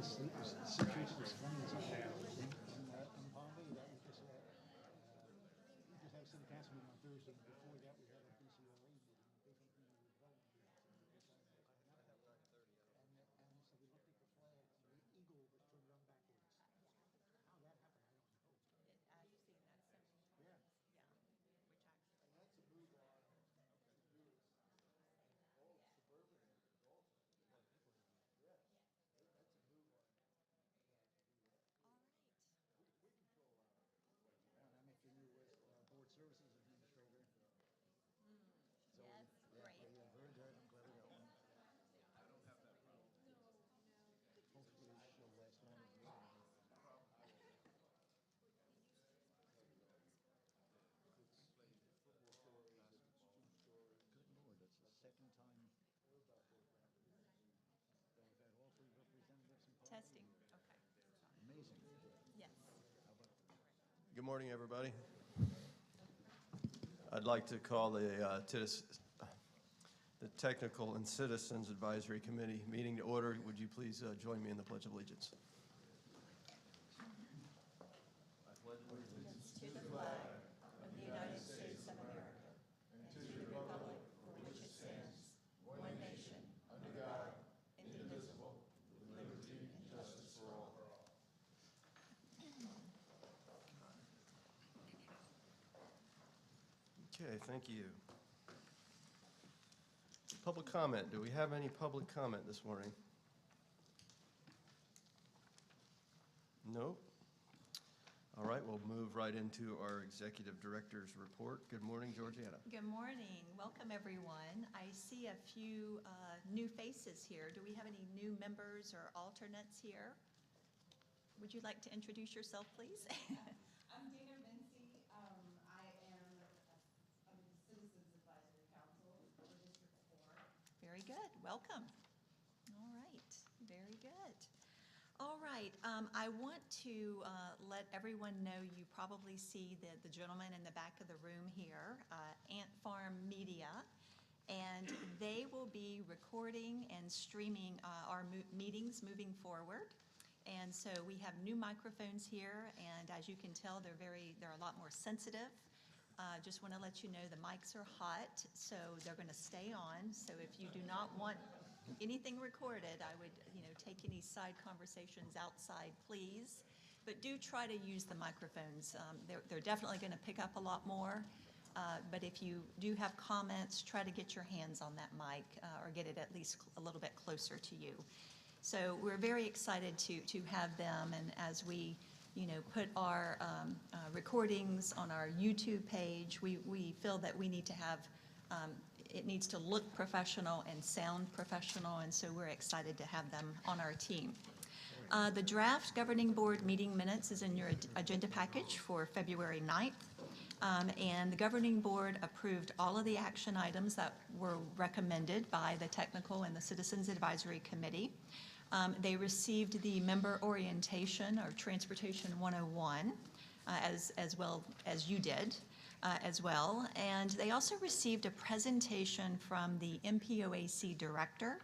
situation is funny as hell. In Palm Bay, that we just had a city council meeting on Thursday. Before that, we had a BCLA meeting, Basic Community Development Meeting. And so we looked at the flag, and the eagle was turned around backwards. How that happened, I don't know. You've seen that so many times. Yeah. Yeah. Which actually. And that's a move on all suburban areas also. Yes, that's a move on that to do that. All right. We control our And I'm at your new board services administrator. So, Yes, great. Yeah, very good. I'm glad we got one. Hopefully she'll last long as well. Good Lord, that's the second time that we've had all three representatives in Palm Bay. Testing. Okay. Amazing. Yes. Good morning, everybody. I'd like to call the Technical and Citizens Advisory Committee meeting to order. Would you please join me in the Pledge of Allegiance? To the flag of the United States of America and to the republic for which it stands, one nation, under God, indivisible, with liberty and justice for all. Okay, thank you. Public comment. Do we have any public comment this morning? Nope. All right, we'll move right into our executive director's report. Good morning, Georgiana. Good morning. Welcome, everyone. I see a few new faces here. Do we have any new members or alternates here? Would you like to introduce yourself, please? I'm Dana Vinci. I am on the Citizens Advisory Council for District 4. Very good. Welcome. All right. Very good. All right. I want to let everyone know, you probably see the gentleman in the back of the room here, Ant Farm Media, and they will be recording and streaming our meetings moving forward. And so we have new microphones here, and as you can tell, they're a lot more sensitive. Just want to let you know the mics are hot, so they're going to stay on. So if you do not want anything recorded, I would, take any side conversations outside, please. But do try to use the microphones. They're definitely going to pick up a lot more. But if you do have comments, try to get your hands on that mic or get it at least a little bit closer to you. So we're very excited to have them, and as we put our recordings on our YouTube page, we feel that we need to have, it needs to look professional and sound professional, and so we're excited to have them on our team. The draft governing board meeting minutes is in your agenda package for February 9th, and the governing board approved all of the action items that were recommended by the Technical and the Citizens Advisory Committee. They received the member orientation or Transportation 101, as well as you did as well. And they also received a presentation from the MPOAC director,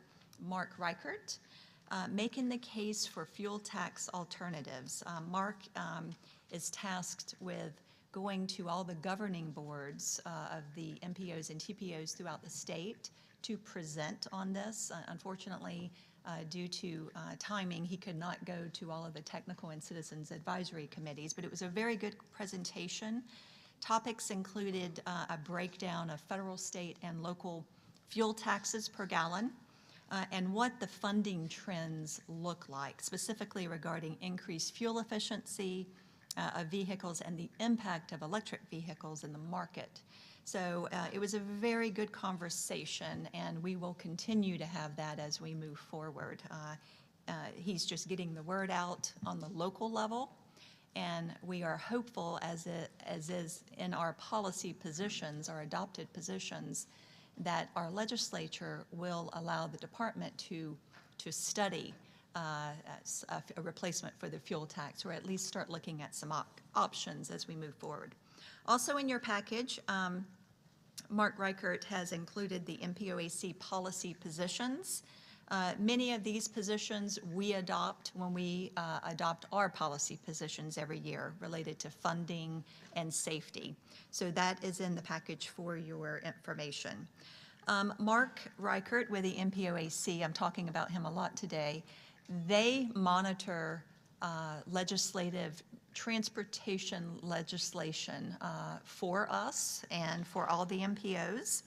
Mark Reichert, making the case for fuel tax alternatives. Mark is tasked with going to all the governing boards of the MPOs and TPOs throughout the state to present on this. Unfortunately, due to timing, he could not go to all of the technical and citizens advisory committees, but it was a very good presentation. Topics included a breakdown of federal, state, and local fuel taxes per gallon, and what the funding trends look like, specifically regarding increased fuel efficiency of vehicles and the impact of electric vehicles in the market. So it was a very good conversation, and we will continue to have that as we move forward. He's just getting the word out on the local level, and we are hopeful, as is in our policy positions, our adopted positions, that our legislature will allow the department to study a replacement for the fuel tax, or at least start looking at some options as we move forward. Also in your package, Mark Reichert has included the MPOAC policy positions Many of these positions we adopt when we adopt our policy positions every year related to funding and safety. So that is in the package for your information. Mark Reichert with the MPOAC, I'm talking about him a lot today. They monitor legislative transportation legislation for us and for all the MPOs.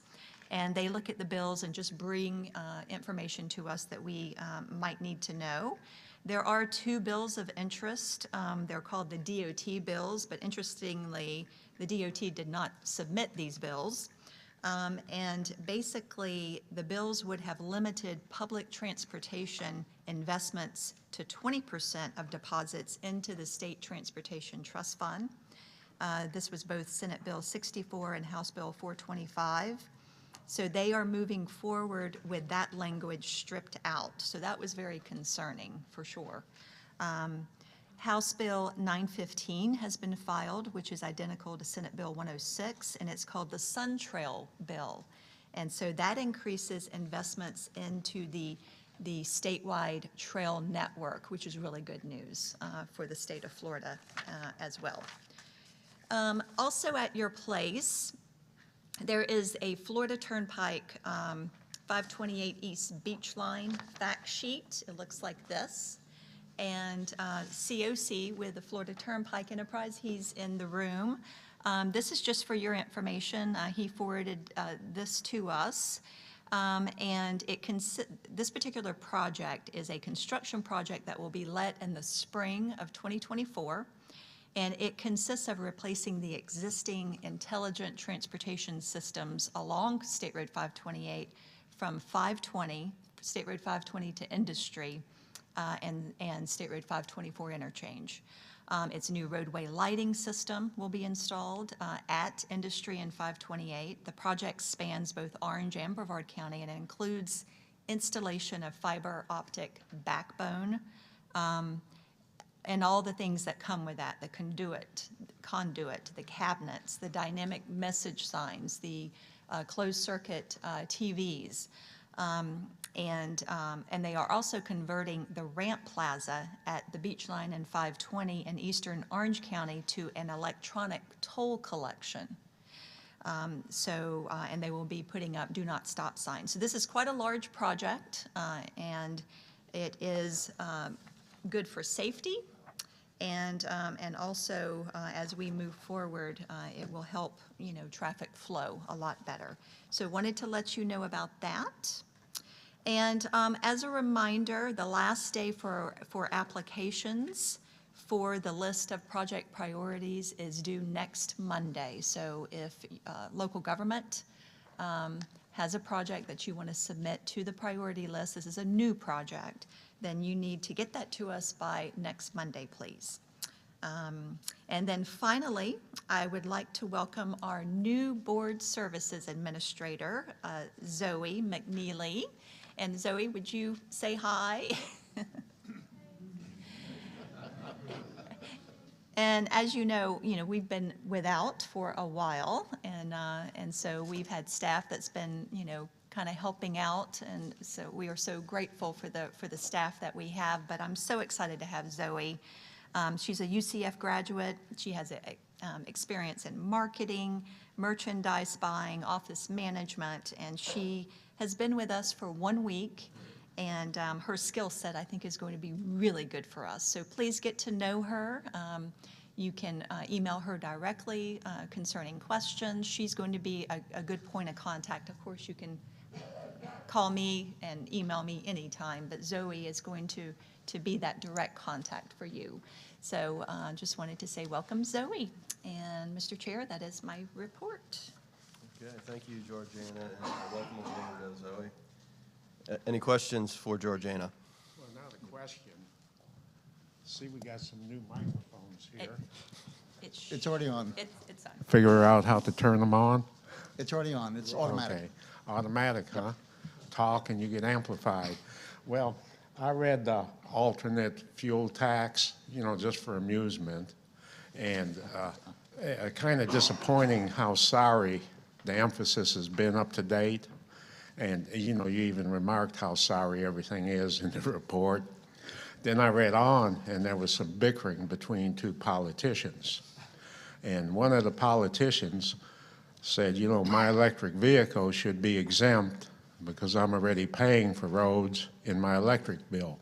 And they look at the bills and just bring information to us that we might need to know. There are 2 bills of interest. They're called the DOT bills, but interestingly, the DOT did not submit these bills. And basically, the bills would have limited public transportation investments to 20% of deposits into the State Transportation Trust Fund. This was both Senate Bill 64 and House Bill 425. So they are moving forward with that language stripped out. So that was very concerning, for sure. House Bill 915 has been filed, which is identical to Senate Bill 106, and it's called the Sun Trail Bill. And so that increases investments into the statewide trail network, which is really good news for the state of Florida as well. Also at your place, there is a Florida Turnpike 528 East Beach Line fact sheet. It looks like this. And COC with the Florida Turnpike Enterprise, he's in the room. This is just for your information. He forwarded this to us. And this particular project is a construction project that will be let in the spring of 2024. And it consists of replacing the existing intelligent transportation systems along State Road 528 from 520, State Road 520 to Industry, and State Road 524 interchange. Its new roadway lighting system will be installed at Industry and 528. The project spans both Orange and Brevard County, and it includes installation of fiber optic backbone, and all the things that come with that, the conduit, the cabinets, the dynamic message signs, the closed-circuit TVs. And they are also converting the ramp plaza at the Beach Line and 520 in eastern Orange County to an electronic toll collection. And they will be putting up do not stop signs. So this is quite a large project, and it is good for safety. And also, as we move forward, it will help, traffic flow a lot better. So wanted to let you know about that. And as a reminder, the last day for applications for the list of project priorities is due next Monday. So if local government has a project that you want to submit to the priority list, this is a new project, then you need to get that to us by next Monday, please. And then finally, I would like to welcome our new Board Services Administrator, Zoe McNeely. And Zoe, would you say hi? And as you know, we've been without for a while, and so we've had staff that's been, kind of helping out, and so we are so grateful for the staff that we have. But I'm so excited to have Zoe. She's a UCF graduate. She has experience in marketing, merchandise buying, office management, and she has been with us for 1 week. And her skill set, I think, is going to be really good for us. So please get to know her. You can email her directly concerning questions. She's going to be a good point of contact. Of course, you can call me and email me anytime, but Zoe is going to be that direct contact for you. So just wanted to say welcome, Zoe. And Mr. Chair, that is my report. Okay, thank you, Georgiana, and welcome aboard, Zoe. Any questions for Georgiana? Well, now the question. See, we got some new microphones here. It's already on. It's on. Figure out how to turn them on? It's already on. It's automatic. Okay, automatic, huh? Talk and you get amplified. Well, I read the alternate fuel tax, just for amusement, and kind of disappointing how sorry the emphasis has been up to date. And, you know, you even remarked how sorry everything is in the report. Then I read on, and there was some bickering between two politicians. And one of the politicians said, you know, my electric vehicle should be exempt because I'm already paying for roads in my electric bill.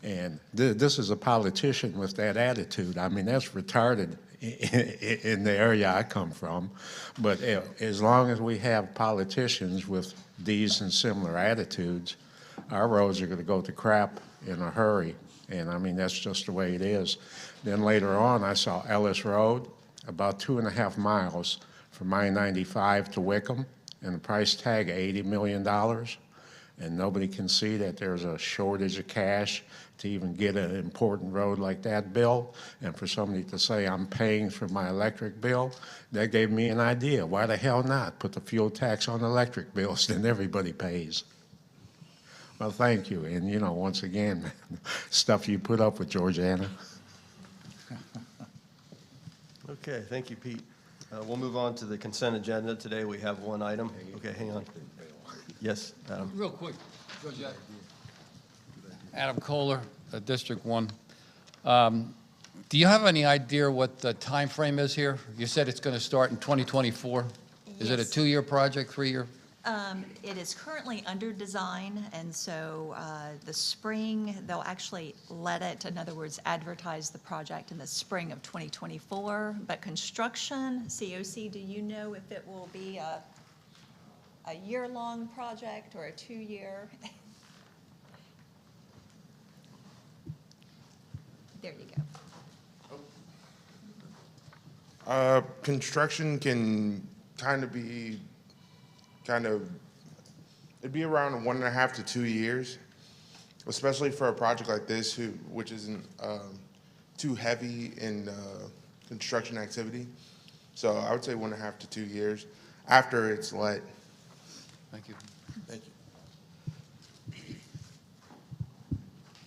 And this is a politician with that attitude. I mean, that's retarded in the area I come from. But as long as we have politicians with these and similar attitudes, our roads are going to go to crap in a hurry. And I mean, that's just the way it is. Then later on, I saw Ellis Road, about 2.5 miles from I-95 to Wickham, and the price tag $80 million. And nobody can see that there's a shortage of cash to even get an important road like that built. And for somebody to say, I'm paying for my electric bill, that gave me an idea. Why the hell not put the fuel tax on electric bills, then everybody pays. Well, thank you. And, you know, once again, stuff you put up with, Georgiana. Okay, thank you, Pete. We'll move on to the consent agenda. Today we have one item. Okay, hang on. Yes, Adam. Real quick, Georgia. Adam Kohler, District 1. Do you have any idea what the time frame is here? You said it's going to start in 2024. Is it a Yes. 2-year project, 3-year? It is currently under design, and so the spring, they'll actually let it, in other words, advertise the project in the spring of 2024. But construction, COC, do you know if it will be a year-long project or a 2-year? There you go. Construction can it'd be around 1.5 to 2 years, especially for a project like this, which isn't too heavy in construction activity. So I would say 1.5 to 2 years after it's let. Thank you. Thank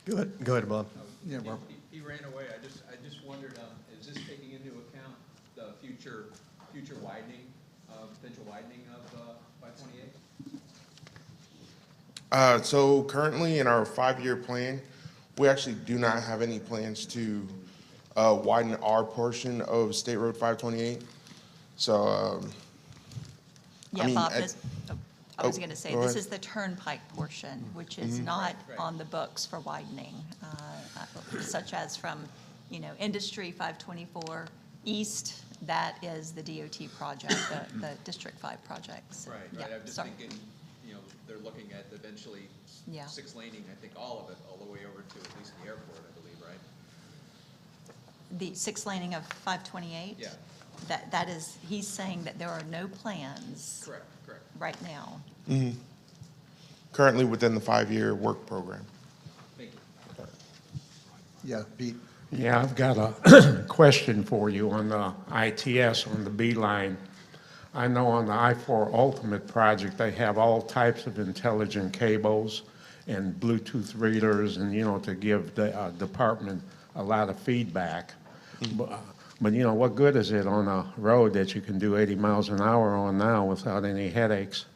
you. Go ahead, Bob. Yeah, Bob. He ran away. I just wondered, is this taking into account the future widening, potential widening of 528? So currently in our 5-year plan, we actually do not have any plans to widen our portion of State Road 528. So, Yeah, mean, Bob, I was oh, going to say, go this ahead. is the turnpike portion, which is not Right. on the books for widening, such as from, you know, Industry 524 East, that is the DOT project, the District 5 projects. Right, Yeah, right. I'm just sorry. thinking, you know, they're looking at eventually Yeah. 6 laning, I think all of it, all the way over to at least the airport, I believe, right? The 6 laning of 528? Yeah. That is, he's saying that there are no plans Correct. right now. Currently within the 5-year work program. Thank you. Yeah, Pete. Yeah, I've got a question for you on the ITS, on the B line. I know on the I-4 Ultimate project, they have all types of intelligent cables and Bluetooth readers and, you know, to give the department a lot of feedback. But, you know, what good is it on a road that you can do 80 miles an hour on now without any headaches?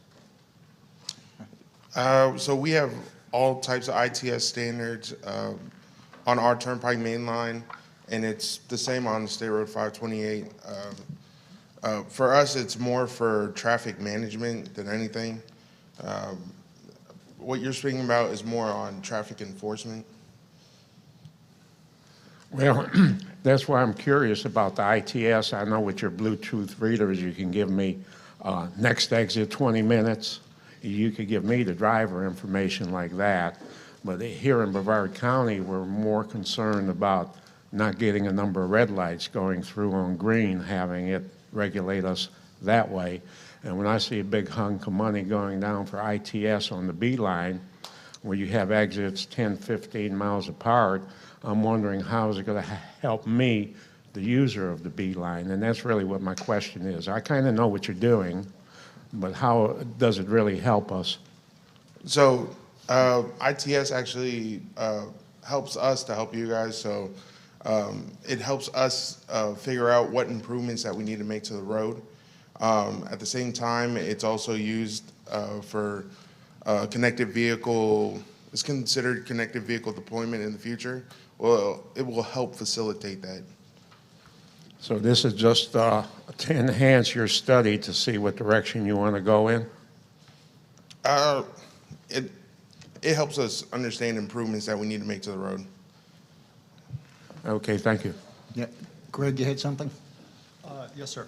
So we have all types of ITS standards on our Turnpike main line, and it's the same on State Road 528. For us, it's more for traffic management than anything. What you're speaking about is more on traffic enforcement. Well, that's why I'm curious about the ITS. I know with your Bluetooth readers, you can give me next exit 20 minutes. You could give me the driver information like that. But here in Brevard County, we're more concerned about not getting a number of red lights going through on green, having it regulate us that way. And when I see a big hunk of money going down for ITS on the B line, where you have exits 10, 15 miles apart, I'm wondering how is it going to help me, the user of the B line? And that's really what my question is. I kind of know what you're doing, but how does it really help us? So ITS actually helps us to help you guys. So it helps us figure out what improvements that we need to make to the road. At the same time, it's also used for connected vehicle, is considered connected vehicle deployment in the future. Well, it will help facilitate that. So this is just to enhance your study to see what direction you want to go in? It helps us understand improvements that we need to make to the road. Okay, thank you. Yeah, Greg, you had something? Yes, sir.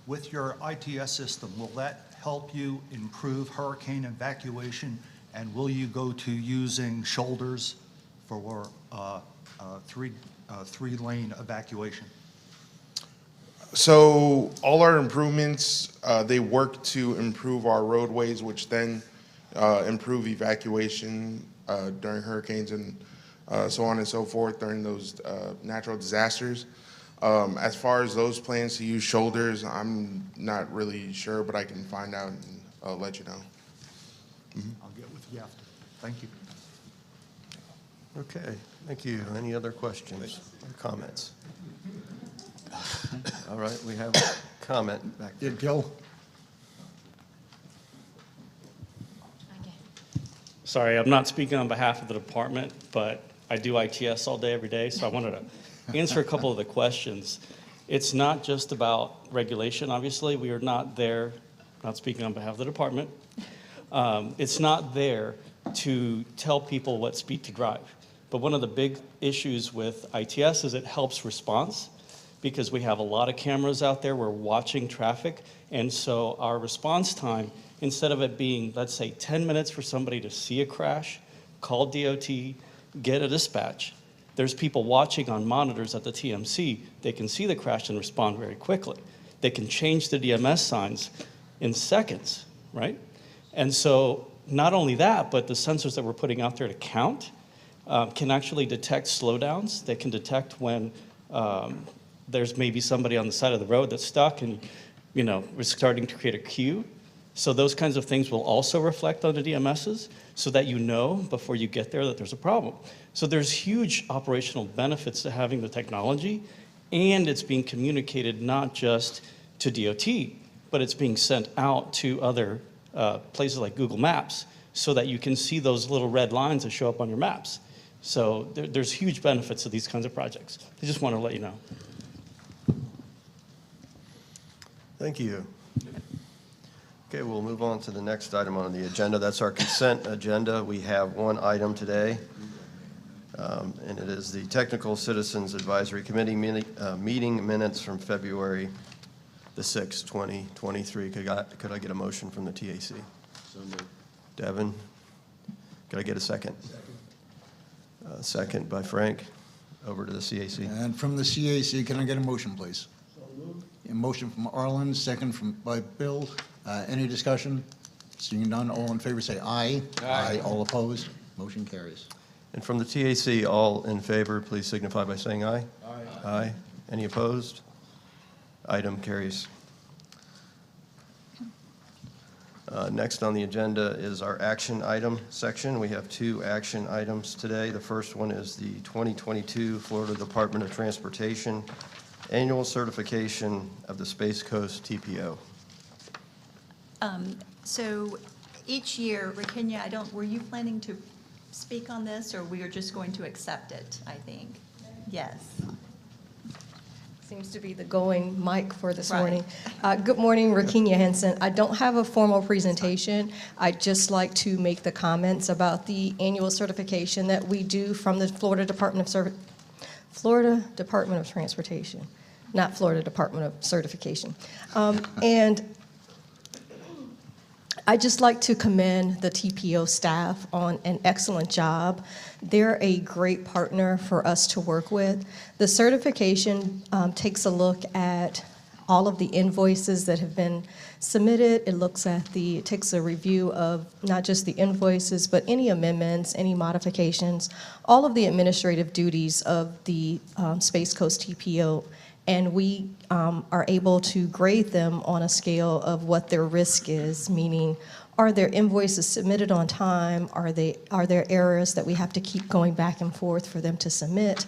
With your ITS system, will that help you improve hurricane evacuation? And will you go to using shoulders for three-lane evacuation? So all our improvements, they work to improve our roadways, which then improve evacuation during hurricanes and so on and so forth during those natural disasters. As far as those plans to use shoulders, I'm not really sure, but I can find out and I'll let you know. I'll get with you after. Thank you. Okay, thank you. Any other questions or comments? All right, we have a comment back there. Yeah, Joe? Sorry, I'm not speaking on behalf of the department, but I do ITS all day, every day, so I wanted to answer a couple of the questions. It's not just about regulation, obviously. We are not there, not speaking on behalf of the department. It's not there to tell people what speed to drive. But one of the big issues with ITS is it helps response, because we have a lot of cameras out there. We're watching traffic. And so our response time, instead of it being, let's say, 10 minutes for somebody to see a crash, call DOT, get a dispatch, there's people watching on monitors at the TMC. They can see the crash and respond very quickly. They can change the DMS signs in seconds, right? And so not only that, but the sensors that we're putting out there to count can actually detect slowdowns. They can detect when there's maybe somebody on the side of the road that's stuck and, you know, we're starting to create a queue. So those kinds of things will also reflect on the DMSs so that you know before you get there that there's a problem. So there's huge operational benefits to having the technology, and it's being communicated not just to DOT, but it's being sent out to other places like Google Maps so that you can see those little red lines that show up on your maps. So there's huge benefits to these kinds of projects. I just want to let you know. Thank you. Okay, we'll move on to the next item on the agenda. That's our consent agenda. We have one item today, and it is the Technical Citizens Advisory Committee meeting minutes from February the 6th, 2023. Could I get a motion from the TAC? So moved. Devin, could I get a second? Second by Frank. Over to the CAC. And from the CAC, can I get a motion, please? A motion from Arlen, second by Bill. Any discussion? Seeing none, all in favor say aye. Aye. All opposed? Motion carries. And from the TAC, all in favor, please signify by saying aye. Aye. Aye. Any opposed? Item carries. Next on the agenda is our action item section. We have two action items today. The first one is the 2022 Florida Department of Transportation Annual Certification of the Space Coast TPO. So each year, Rakenya, were you planning to speak on this, or we are just going to accept it, I think? Yes. Seems to be the going mic for this Right. morning. Good morning, Rakenya Henson. I don't have a formal presentation. I'd just like to make the comments about the annual certification that we do from the Florida Department of Transportation, not Florida Department of Certification. And I'd just like to commend the TPO staff on an excellent job. They're a great partner for us to work with. The certification takes a look at all of the invoices that have been submitted. It takes a review of not just the invoices, but any amendments, any modifications, all of the administrative duties of the Space Coast TPO. And we are able to grade them on a scale of what their risk is, meaning are their invoices submitted on time? Are there errors that we have to keep going back and forth for them to submit?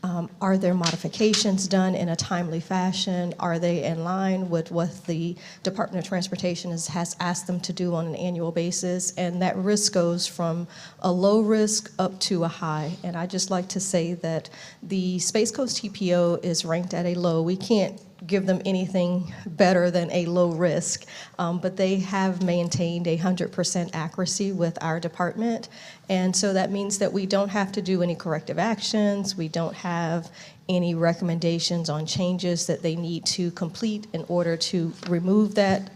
Are there modifications done in a timely fashion? Are they in line with what the Department of Transportation has asked them to do on an annual basis? And that risk goes from a low risk up to a high. And I just like to say that the Space Coast TPO is ranked at a low. We can't give them anything better than a low risk, but they have maintained 100% accuracy with our department. And so that means that we don't have to do any corrective actions. We don't have any recommendations on changes that they need to complete in order to remove that,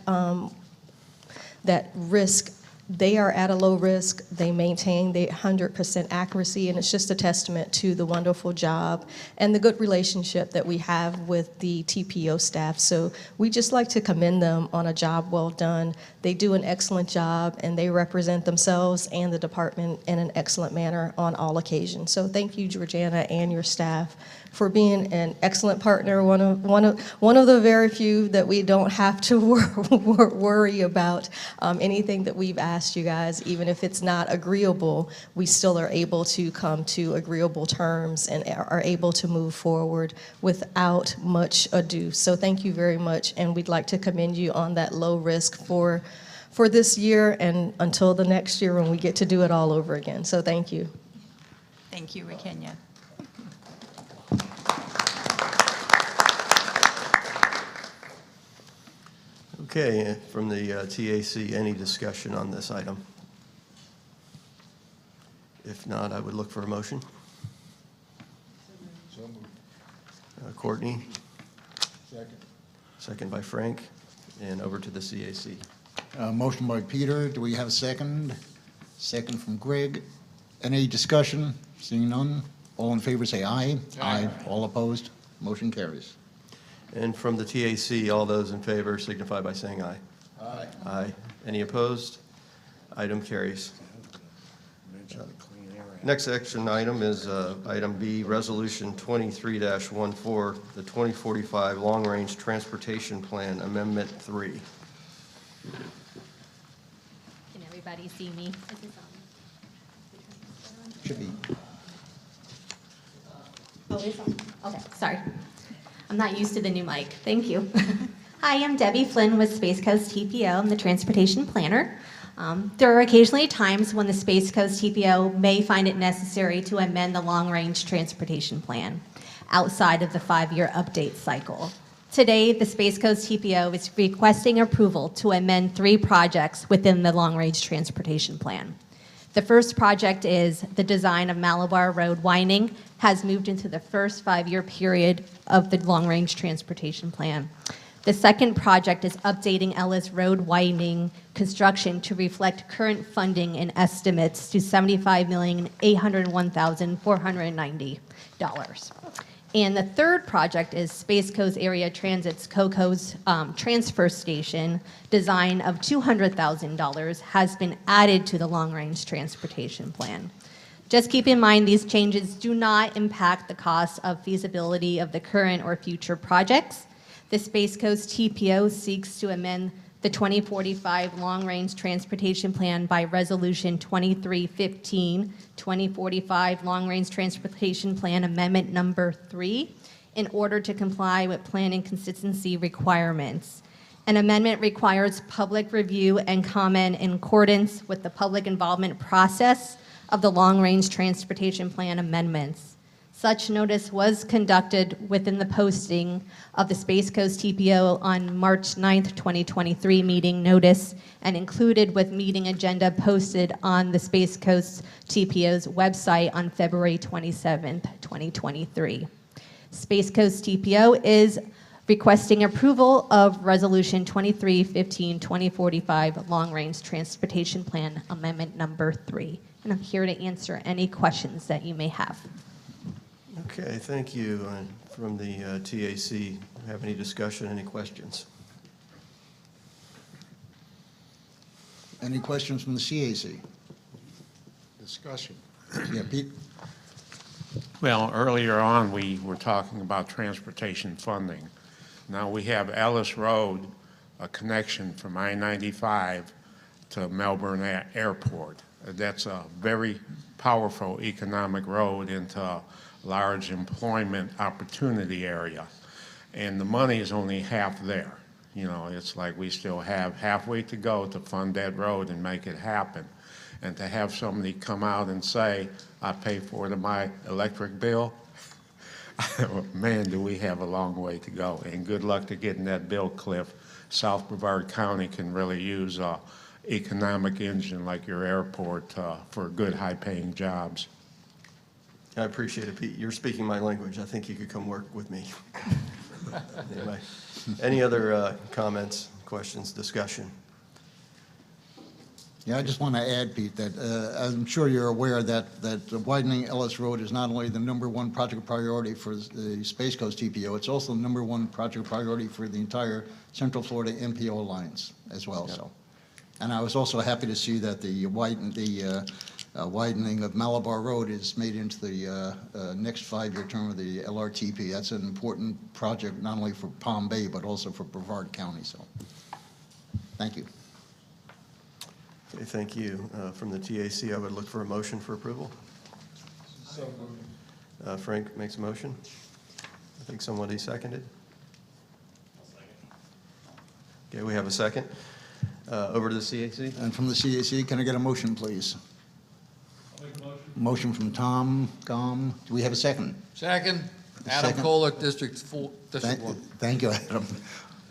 that risk. They are at a low risk. They maintain the 100% accuracy, and it's just a testament to the wonderful job and the good relationship that we have with the TPO staff. So we just like to commend them on a job well done. They do an excellent job, and they represent themselves and the department in an excellent manner on all occasions. So thank you, Georgiana, and your staff for being an excellent partner, one of the very few that we don't have to worry about anything that we've asked you guys. Even if it's not agreeable, we still are able to come to agreeable terms and are able to move forward without much ado. So thank you very much, and we'd like to commend you on that low risk for this year and until the next year when we get to do it all over again. So thank you. Thank you, Rakenya. Okay, from the TAC, any discussion on this item? If not, I would look for a motion. Courtney? Second. Second by Frank, and over to the CAC. Motion by Peter. Do we have a second? Second from Greg. Any discussion? Seeing none. All in favor say aye. Aye. All opposed? Motion carries. And from the TAC, all those in favor signify by saying aye. Aye. Aye. Any opposed? Item carries. Next action item is item B, Resolution 23-14, the 2045 Long Range Transportation Plan Amendment 3. Can everybody see me? Should be. Oh, it's on. Okay, sorry. I'm not used to the new mic. Thank you. Hi, I'm Debbie Flynn with Space Coast TPO. I'm the transportation planner. There are occasionally times when the Space Coast TPO may find it necessary to amend the long-range transportation plan outside of the 5-year update cycle. Today, the Space Coast TPO is requesting approval to amend 3 projects within the long-range transportation plan. The first project is the design of Malabar Road widening has moved into the first 5-year period of the long-range transportation plan. The second project is updating Ellis Road widening construction to reflect current funding and estimates to $75,801,490. And the third project is Space Coast Area Transit's COCO's transfer station design of $200,000 has been added to the long-range transportation plan. Just keep in mind these changes do not impact the cost of feasibility of the current or future projects. The Space Coast TPO seeks to amend the 2045 Long-Range Transportation Plan by Resolution 2315, 2045 Long-Range Transportation Plan Amendment Number 3, in order to comply with planning consistency requirements. An amendment requires public review and comment in accordance with the public involvement process of the Long-Range Transportation Plan amendments. Such notice was conducted within the posting of the Space Coast TPO on March 9th, 2023 meeting notice and included with meeting agenda posted on the Space Coast TPO's website on February 27th, 2023. Space Coast TPO is requesting approval of Resolution 2315, 2045 Long-Range Transportation Plan Amendment Number 3. And I'm here to answer any questions that you may have. Okay, thank you. And from the TAC, have any discussion, any questions? Any questions from the CAC? Discussion. Yeah, Pete? Well, earlier on, we were talking about transportation funding. Now we have Ellis Road, a connection from I-95 to Melbourne Airport. That's a very powerful economic road into large employment opportunity area. And the money is only half there. You know, it's like we still have halfway to go to fund that road and make it happen. And to have somebody come out and say, I pay for it in my electric bill, man, do we have a long way to go. And good luck to getting that bill, Cliff. South Brevard County can really use an economic engine like your airport for good, high-paying jobs. I appreciate it, Pete. You're speaking my language. I think you could come work with me. Anyway, any other comments, questions, discussion? Yeah, I just want to add, Pete, that I'm sure you're aware that widening Ellis Road is not only the #1 project priority for the Space Coast TPO, it's also the #1 project priority for the entire Central Florida MPO Alliance as well. Yep. So, and I was also happy to see that the widening of Malabar Road is made into the next 5-year term of the LRTP. That's an important project not only for Palm Bay but also for Brevard County. So, thank you. Okay, thank you. From the TAC, I would look for a motion for approval. Frank makes a motion. I think somebody seconded. Okay, we have a second. Over to the CAC. And from the CAC, can I get a motion, please? Motion from Tom Gom. Do we have a second? Second. Adam Second. Kohler, District 1. Thank you, Adam.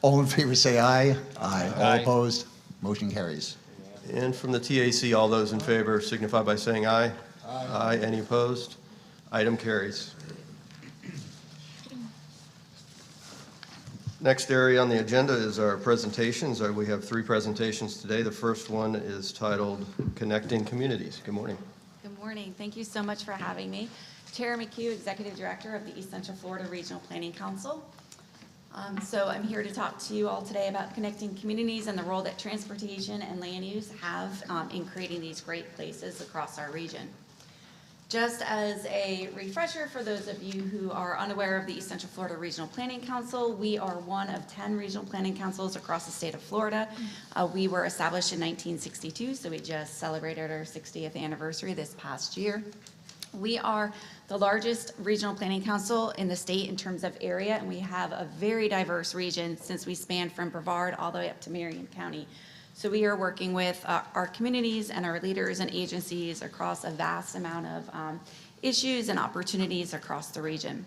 All in favor say aye. Aye. All Aye. opposed? Motion carries. And from the TAC, all those in favor signify by saying aye. Aye. Any opposed? Item carries. Next area on the agenda is our presentations. We have 3 presentations today. The first one is titled Connecting Communities. Good morning. Good morning. Thank you so much for having me. Tara McHugh, Executive Director of the East Central Florida Regional Planning Council. So I'm here to talk to you all today about connecting communities and the role that transportation and land use have in creating these great places across our region. Just as a refresher for those of you who are unaware of the East Central Florida Regional Planning Council, we are one of 10 regional planning councils across the state of Florida. We were established in 1962, so we just celebrated our 60th anniversary this past year. We are the largest regional planning council in the state in terms of area, and we have a very diverse region since we span from Brevard all the way up to Marion County. So we are working with our communities and our leaders and agencies across a vast amount of issues and opportunities across the region.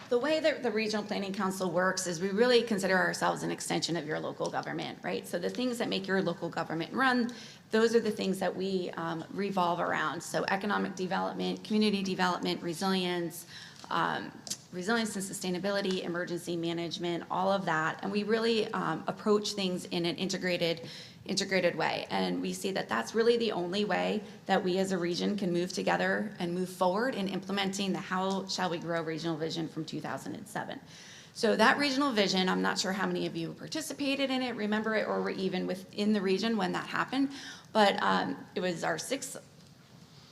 The way that the Regional Planning Council works is we really consider ourselves an extension of your local government, right? So the things that make your local government run, those are the things that we revolve around. So economic development, community development, resilience and sustainability, emergency management, all of that. And we really approach things in an integrated way. And we see that that's really the only way that we as a region can move together and move forward in implementing the How Shall We Grow Regional Vision from 2007. So that regional vision, I'm not sure how many of you participated in it, remember it, or were even within the region when that happened, but it was our 6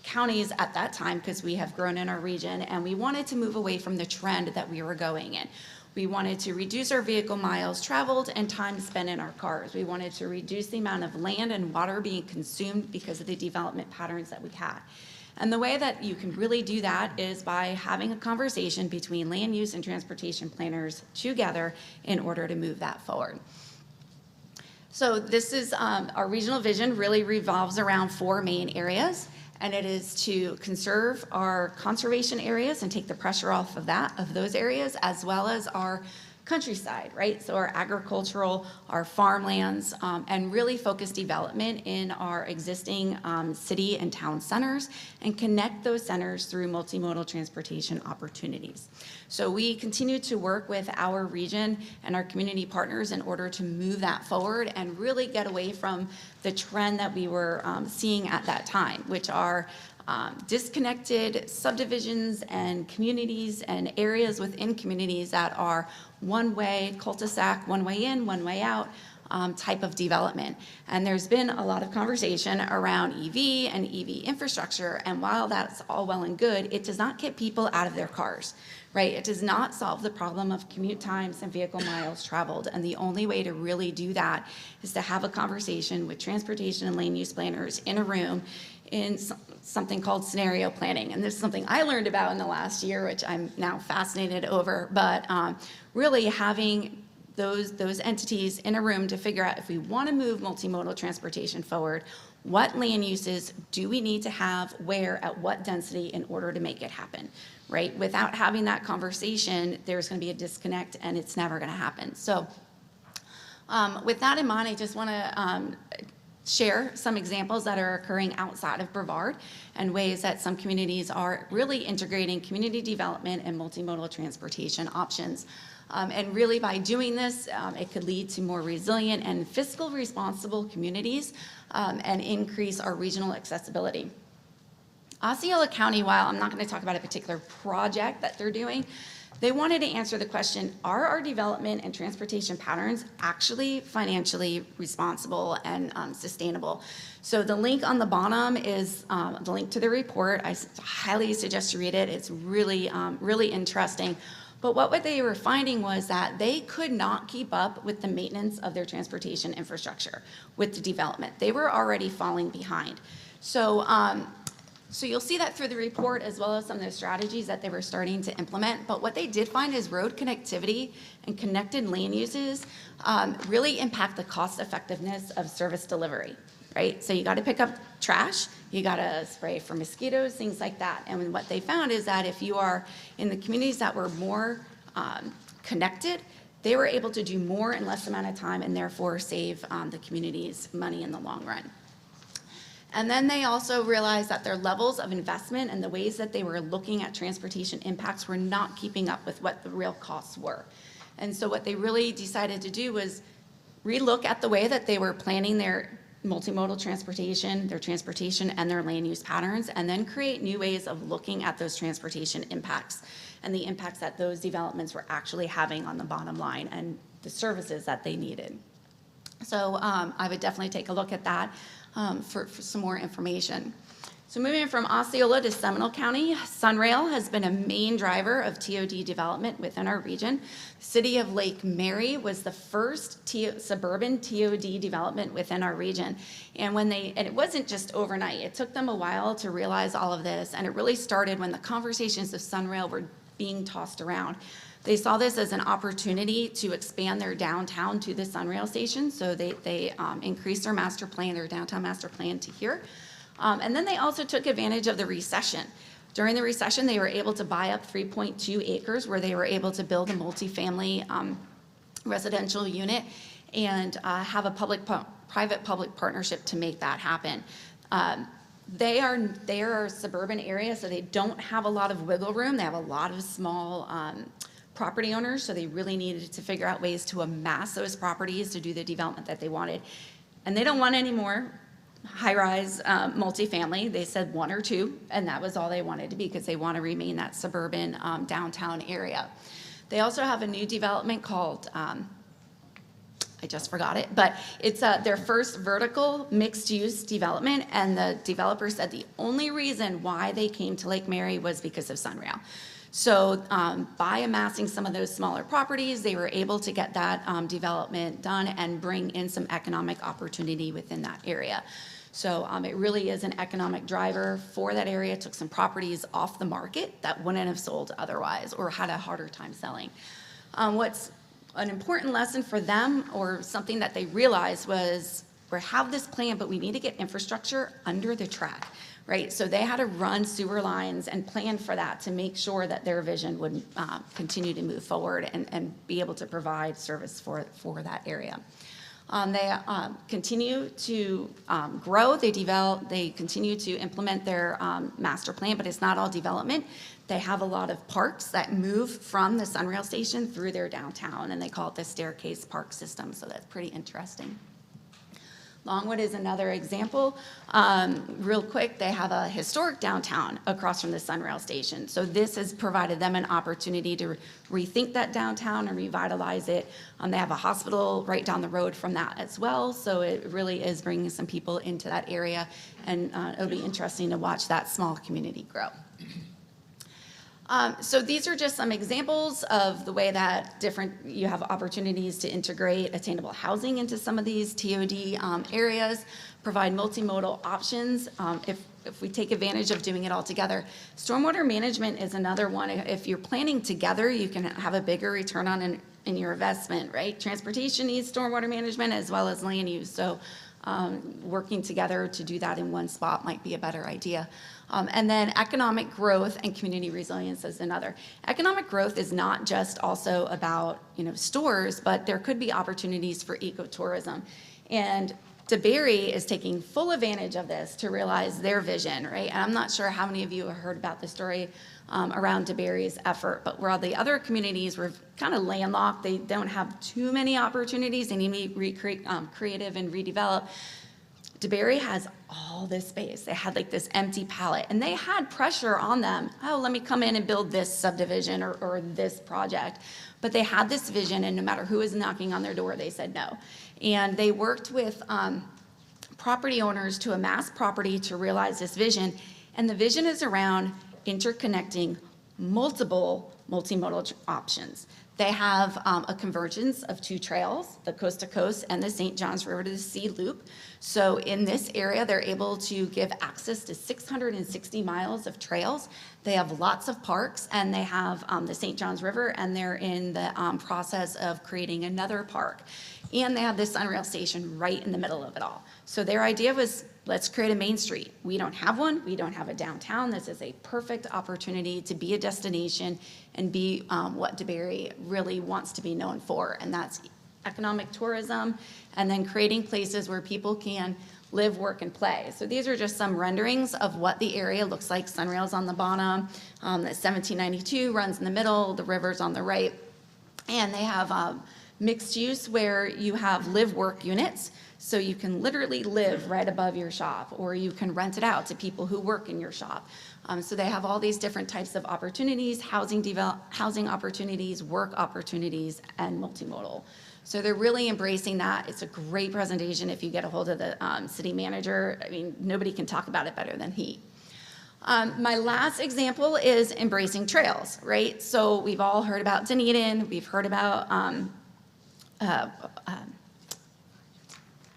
counties at that time because we have grown in our region, and we wanted to move away from the trend that we were going in. We wanted to reduce our vehicle miles traveled and time spent in our cars. We wanted to reduce the amount of land and water being consumed because of the development patterns that we had. And the way that you can really do that is by having a conversation between land use and transportation planners together in order to move that forward. So this is our regional vision really revolves around 4 main areas. And it is to conserve our conservation areas and take the pressure off of those areas, as well as our countryside, right? So our agricultural, our farmlands, and really focus development in our existing city and town centers and connect those centers through multimodal transportation opportunities. So we continue to work with our region and our community partners in order to move that forward and really get away from the trend that we were seeing at that time, which are disconnected subdivisions and communities and areas within communities that are one-way cul-de-sac, one way in, one way out type of development. And there's been a lot of conversation around EV and EV infrastructure, and while that's all well and good, it does not get people out of their cars, right? It does not solve the problem of commute times and vehicle miles traveled, and the only way to really do that is to have a conversation with transportation and land use planners in a room in something called scenario planning. And this is something I learned about in the last year, which I'm now fascinated over. But really having those entities in a room to figure out if we want to move multimodal transportation forward, what land uses do we need to have where at what density in order to make it happen, right? Without having that conversation, there's going to be a disconnect and it's never going to happen. So with that in mind, I just want to share some examples that are occurring outside of Brevard and ways that some communities are really integrating community development and multimodal transportation options. And really by doing this, it could lead to more resilient and fiscal responsible communities and increase our regional accessibility. Osceola County, while I'm not going to talk about a particular project that they're doing, they wanted to answer the question, are our development and transportation patterns actually financially responsible and sustainable? So the link on the bottom is the link to the report. I highly suggest you read it. It's really, really interesting. But what they were finding was that they could not keep up with the maintenance of their transportation infrastructure with the development. They were already falling behind. So you'll see that through the report as well as some of the strategies that they were starting to implement. But what they did find is road connectivity and connected land uses really impact the cost effectiveness of service delivery, right? So you got to pick up trash, you got to spray for mosquitoes, things like that. And what they found is that if you are in the communities that were more connected, they were able to do more in less amount of time and therefore save the communities money in the long run. And then they also realized that their levels of investment and the ways that they were looking at transportation impacts were not keeping up with what the real costs were. And so what they really decided to do was relook at the way that they were planning their multimodal transportation, their transportation and their land use patterns, and then create new ways of looking at those transportation impacts and the impacts that those developments were actually having on the bottom line and the services that they needed. So I would definitely take a look at that. For some more information. So moving from Osceola to Seminole County, Sunrail has been a main driver of TOD development within our region. The city of Lake Mary was the first suburban TOD development within our region. And it wasn't just overnight, it took them a while to realize all of this, and it really started when the conversations of Sunrail were being tossed around. They saw this as an opportunity to expand their downtown to the Sunrail station, so they increased their master plan, their downtown master plan to here. And then they also took advantage of the recession. During the recession, they were able to buy up 3.2 acres where they were able to build a multifamily residential unit and have a private-public partnership to make that happen. They are a suburban area, so they don't have a lot of wiggle room. They have a lot of small property owners, so they really needed to figure out ways to amass those properties to do the development that they wanted. And they don't want any more high-rise multifamily. They said 1 or 2, and that was all they wanted to be because they want to remain that suburban downtown area. They also have a new development called, I just forgot it, but it's their first vertical mixed-use development, and the developer said the only reason why they came to Lake Mary was because of Sunrail. So by amassing some of those smaller properties, they were able to get that development done and bring in some economic opportunity within that area. So it really is an economic driver for that area. Took some properties off the market that wouldn't have sold otherwise or had a harder time selling. What's an important lesson for them, or something that they realized, was we have this plan, but we need to get infrastructure under the track. Right, so they had to run sewer lines and plan for that to make sure that their vision would continue to move forward and be able to provide service for that area. They continue to grow, they continue to implement their master plan, but it's not all development. They have a lot of parks that move from the Sunrail station through their downtown, and they call it the staircase park system, so that's pretty interesting. Longwood is another example. Real quick, they have a historic downtown across from the Sunrail station. So this has provided them an opportunity to rethink that downtown and revitalize it. They have a hospital right down the road from that as well. So it really is bringing some people into that area, and it'll be interesting to watch that small community grow. So these are just some examples of the way that you have opportunities to integrate attainable housing into some of these TOD areas, provide multimodal options if we take advantage of doing it all together. Stormwater management is another one. If you're planning together, you can have a bigger return on in your investment, right? Transportation needs stormwater management as well as land use. So working together to do that in one spot might be a better idea. And then economic growth and community resilience is another. Economic growth is not just also about, stores, but there could be opportunities for ecotourism. And DeBerry is taking full advantage of this to realize their vision, right? And I'm not sure how many of you have heard about the story around DeBerry's effort, but where all the other communities were kind of landlocked, they don't have too many opportunities, they need to be creative and redevelop. DeBerry has all this space. They had like this empty palette, and they had pressure on them. Oh, let me come in and build this subdivision or this project. But they had this vision, and no matter who was knocking on their door, they said no. And they worked with property owners to amass property to realize this vision. And the vision is around interconnecting multiple multimodal options. They have a convergence of two trails, the coast to coast and the St. Johns River to the Sea Loop. So in this area, they're able to give access to 660 miles of trails. They have lots of parks, and they have the St. Johns River, and they're in the process of creating another park. And they have this Sunrail station right in the middle of it all. So their idea was, let's create a main street. We don't have one. We don't have a downtown. This is a perfect opportunity to be a destination and be what DeBerry really wants to be known for, and that's economic tourism, and then creating places where people can live, work, and play. So these are just some renderings of what the area looks like. Sunrail's on the bottom, that 1792 runs in the middle, the river's on the right, and they have mixed use where you have live-work units. So you can literally live right above your shop, or you can rent it out to people who work in your shop. So they have all these different types of opportunities, housing opportunities, work opportunities, and multimodal. So they're really embracing that. It's a great presentation if you get a hold of the city manager. I mean, nobody can talk about it better than he. My last example is embracing trails, right? So we've all heard about Dunedin. We've heard about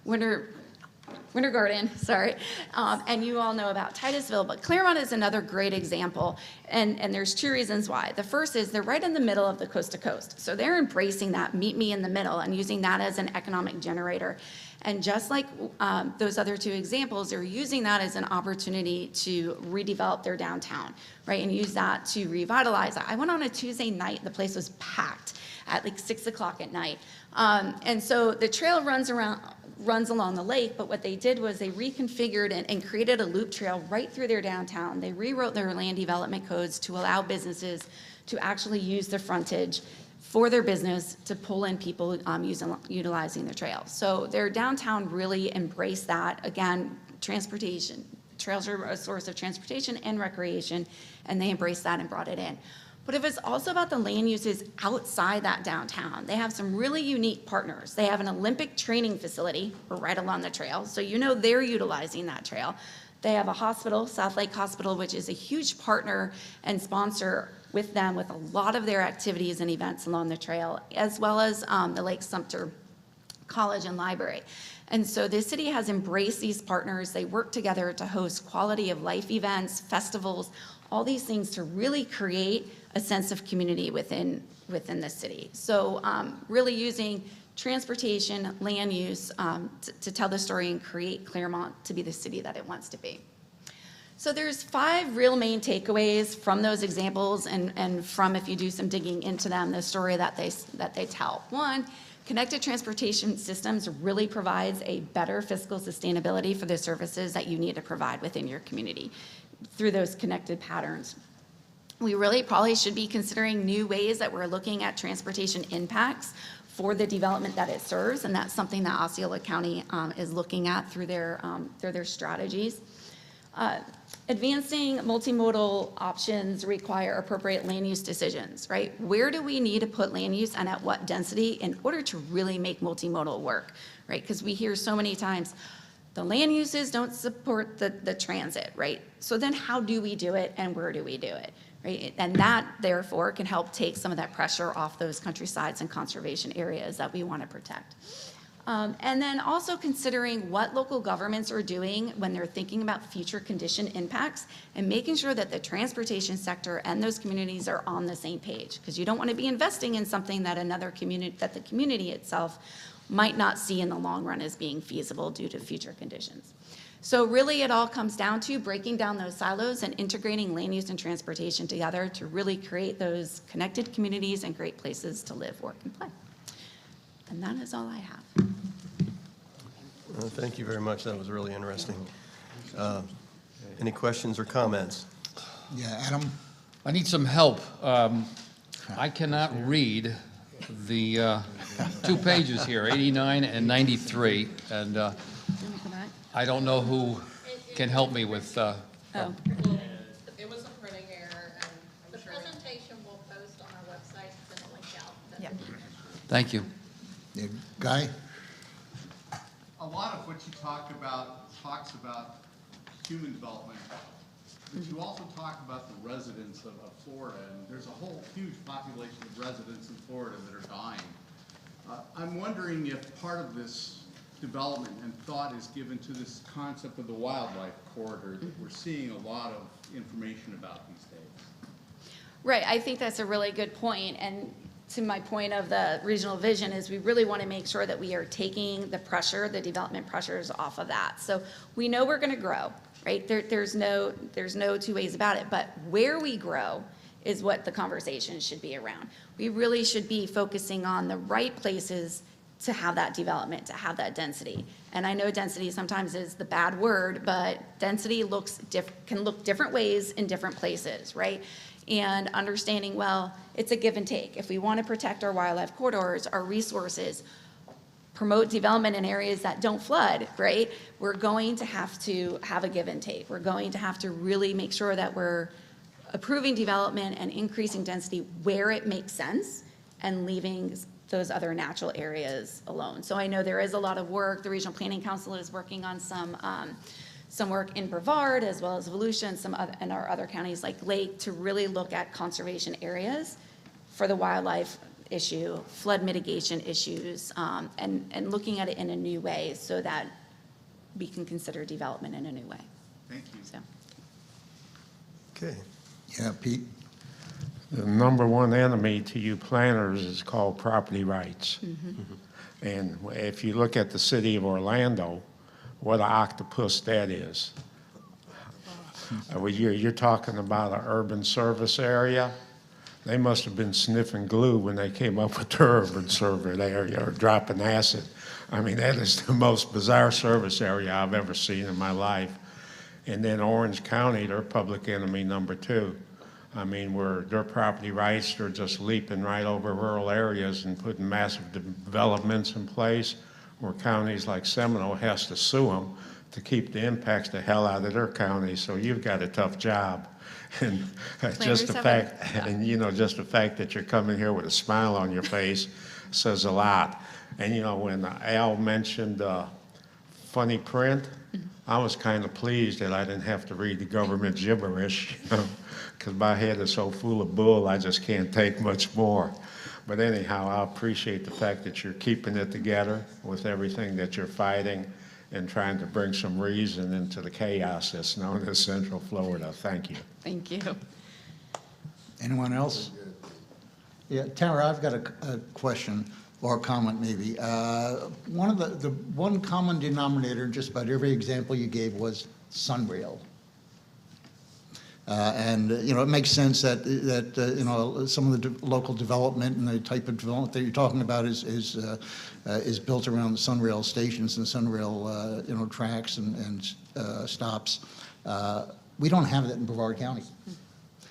Winter Garden, sorry, and you all know about Titusville, but Claremont is another great example, and there's two reasons why. The first is they're right in the middle of the coast to coast, so they're embracing that meet me in the middle and using that as an economic generator. And just like those other two examples, they're using that as an opportunity to redevelop their downtown, right, and use that to revitalize it. I went on a Tuesday night, the place was packed at like 6 o'clock at night, and so the trail runs along the lake, but what they did was they reconfigured and created a loop trail right through their downtown. They rewrote their land development codes to allow businesses to actually use the frontage for their business to pull in people utilizing the trail. So their downtown really embraced that. Again, transportation. Trails are a source of transportation and recreation, and they embraced that and brought it in. But it was also about the land uses outside that downtown. They have some really unique partners. They have an Olympic training facility right along the trail, so you know they're utilizing that trail. They have a hospital, South Lake Hospital, which is a huge partner and sponsor with them with a lot of their activities and events along the trail, as well as the Lake Sumter College and Library. And so the city has embraced these partners. They work together to host quality of life events, festivals, all these things to really create a sense of community within the city. So really using transportation, land use to tell the story and create Claremont to be the city that it wants to be. So there's 5 real main takeaways from those examples and from, if you do some digging into them, the story that they tell. 1, connected transportation systems really provides a better fiscal sustainability for the services that you need to provide within your community through those connected patterns. We really probably should be considering new ways that we're looking at transportation impacts for the development that it serves, and that's something that Osceola County is looking at through their strategies. Advancing multimodal options require appropriate land use decisions, right? Where do we need to put land use and at what density in order to really make multimodal work, right? Because we hear so many times, the land uses don't support the transit, right? So then how do we do it and where do we do it, right? And that, therefore, can help take some of that pressure off those countrysides and conservation areas that we want to protect. And then also considering what local governments are doing when they're thinking about future condition impacts and making sure that the transportation sector and those communities are on the same page. Because you don't want to be investing in something that another community, that the community itself might not see in the long run as being feasible due to future conditions. So really it all comes down to breaking down those silos and integrating land use and transportation together to really create those connected communities and great places to live, work, and play. And that is all I have. Thank you very much. That was really interesting. Any questions or comments? Yeah, Adam? I need some help. I cannot read the 2 pages here, 89 and 93, and I don't know who can help me with. Oh. It was a printing error, and the presentation we'll post on our website, then a link out. Yep. Thank you. Yeah, Guy? A lot of what you talk about talks about human development, but you also talk about the residents of Florida, and there's a whole huge population of residents in Florida that are dying. I'm wondering if part of this development and thought is given to this concept of the wildlife corridor that we're seeing a lot of information about these days. Right, I think that's a really good point, and to my point of the regional vision is we really want to make sure that we are taking the pressure, the development pressures off of that. So we know we're going to grow, right? There's no 2 ways about it, but where we grow is what the conversation should be around. We really should be focusing on the right places to have that development, to have that density. And I know density sometimes is the bad word, but density can look different ways in different places, right? And understanding, well, it's a give and take. If we want to protect our wildlife corridors, our resources, promote development in areas that don't flood, right? We're going to have a give and take. We're going to have to really make sure that we're approving development and increasing density where it makes sense and leaving those other natural areas alone. So I know there is a lot of work. The Regional Planning Council is working on some work in Brevard as well as Volusia and our other counties like Lake to really look at conservation areas for the wildlife issue, flood mitigation issues, and looking at it in a new way so that we can consider development in a new way. Thank you. So. Okay. Yeah, Pete? The number one enemy to you planners is called property rights. And if you look at the city of Orlando, what an octopus that is. You're talking about an urban service area. They must have been sniffing glue when they came up with their urban service area or dropping acid. I mean, that is the most bizarre service area I've ever seen in my life. And then Orange County, they're public enemy number 2. I mean, where their property rights are just leaping right over rural areas and putting massive developments in place, where counties like Seminole has to sue them to keep the impacts the hell out of their county. So you've got a tough job. And just the fact, and just the fact that you're coming here with a smile on your face says a lot. And when Al mentioned funny print, I was kind of pleased that I didn't have to read the government gibberish, because my head is so full of bull, I just can't take much more. But anyhow, I appreciate the fact that you're keeping it together with everything that you're fighting and trying to bring some reason into the chaos that's known as Central Florida. Thank you. Thank you. Anyone else? Yeah, Tara, I've got a question or a comment maybe. One common denominator in just about every example you gave was Sunrail. And it makes sense that some of the local development and the type of development that you're talking about is built around the Sunrail stations and Sunrail tracks and stops. We don't have that in Brevard County.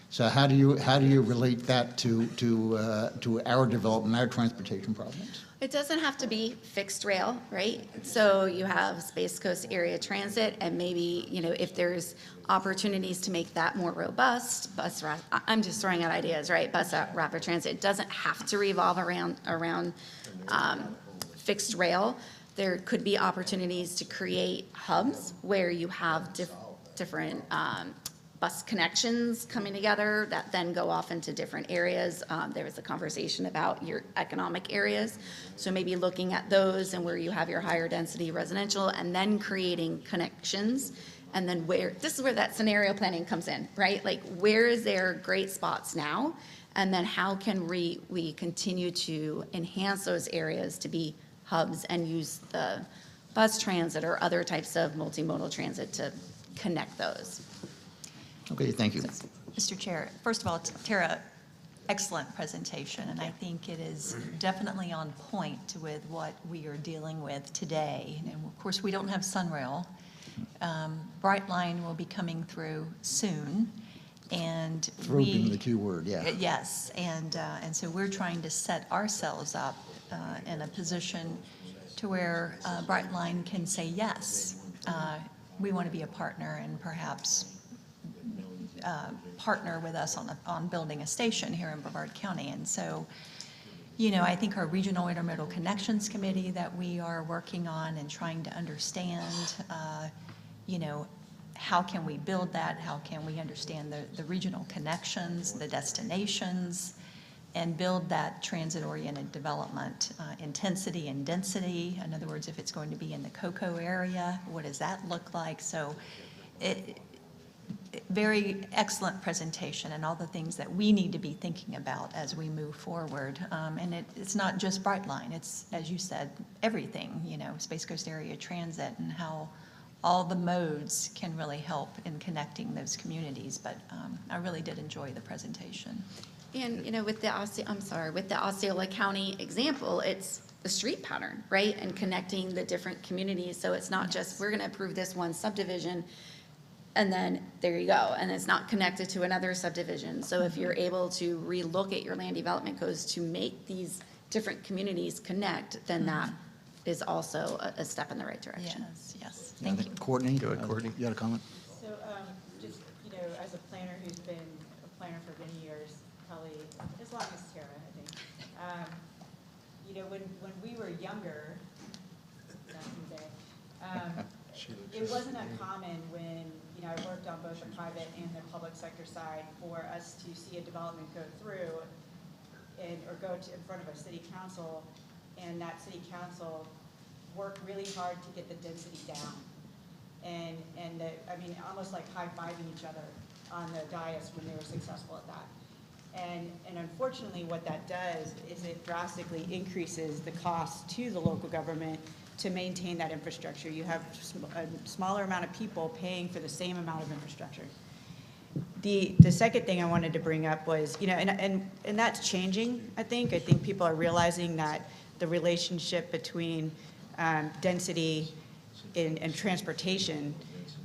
So how do you relate that to our development, our transportation problems? It doesn't have to be fixed rail, right? So you have Space Coast Area Transit, and maybe, if there's opportunities to make that more robust, I'm just throwing out ideas, right? Bus rapid transit, it doesn't have to revolve around fixed rail. There could be opportunities to create hubs where you have different bus connections coming together that then go off into different areas. There was a conversation about your economic areas. So maybe looking at those and where you have your higher density residential and then creating connections. And then this is where that scenario planning comes in, right? Like, where is there great spots now? And then how can we continue to enhance those areas to be hubs and use the bus transit or other types of multimodal transit to connect those? Okay, thank you. Mr. Chair, first of all, Tara, excellent presentation, and I think it is definitely on point with what we are dealing with today. And of course, we don't have Sunrail. Brightline will be coming through soon, and Through being the key word, yeah. Yes, and so we're trying to set ourselves up in a position to where Brightline can say, yes, we want to be a partner and perhaps partner with us on building a station here in Brevard County. And so, you know, I think our Regional Intermodal Connections Committee that we are working on and trying to understand, you know, how can we build that? How can we understand the regional connections, the destinations, and build that transit-oriented development, intensity and density? In other words, if it's going to be in the Cocoa area, what does that look like? So very excellent presentation and all the things that we need to be thinking about as we move forward. And it's not just Brightline, it's, as you said, everything, you know, Space Coast Area Transit and how all the modes can really help in connecting those communities. But I really did enjoy the presentation. And, you know, with the Osceola County example, it's the street pattern, right? And connecting the different communities. So it's not just, we're going to approve this one subdivision, and then there you go. And it's not connected to another subdivision. So if you're able to relook at your land development codes to make these different communities connect, then that is also a step in the right direction. Yes, yes. Thank you. Courtney? Go ahead, Courtney. You got a comment? So, just, you know, as a planner who's been a planner for many years, probably as long as Tara, I think, you know, when we were younger, back in the day, it wasn't uncommon when, you know, I worked on both the private and the public sector side for us to see a development go through or go in front of a city council, and that city council work really hard to get the density down. And I mean, almost like high-fiving each other on the dais when they were successful at that. And unfortunately, what that does is it drastically increases the cost to the local government to maintain that infrastructure. You have a smaller amount of people paying for the same amount of infrastructure. The second thing I wanted to bring up was, you know, and that's changing, I think. I think people are realizing that the relationship between density and transportation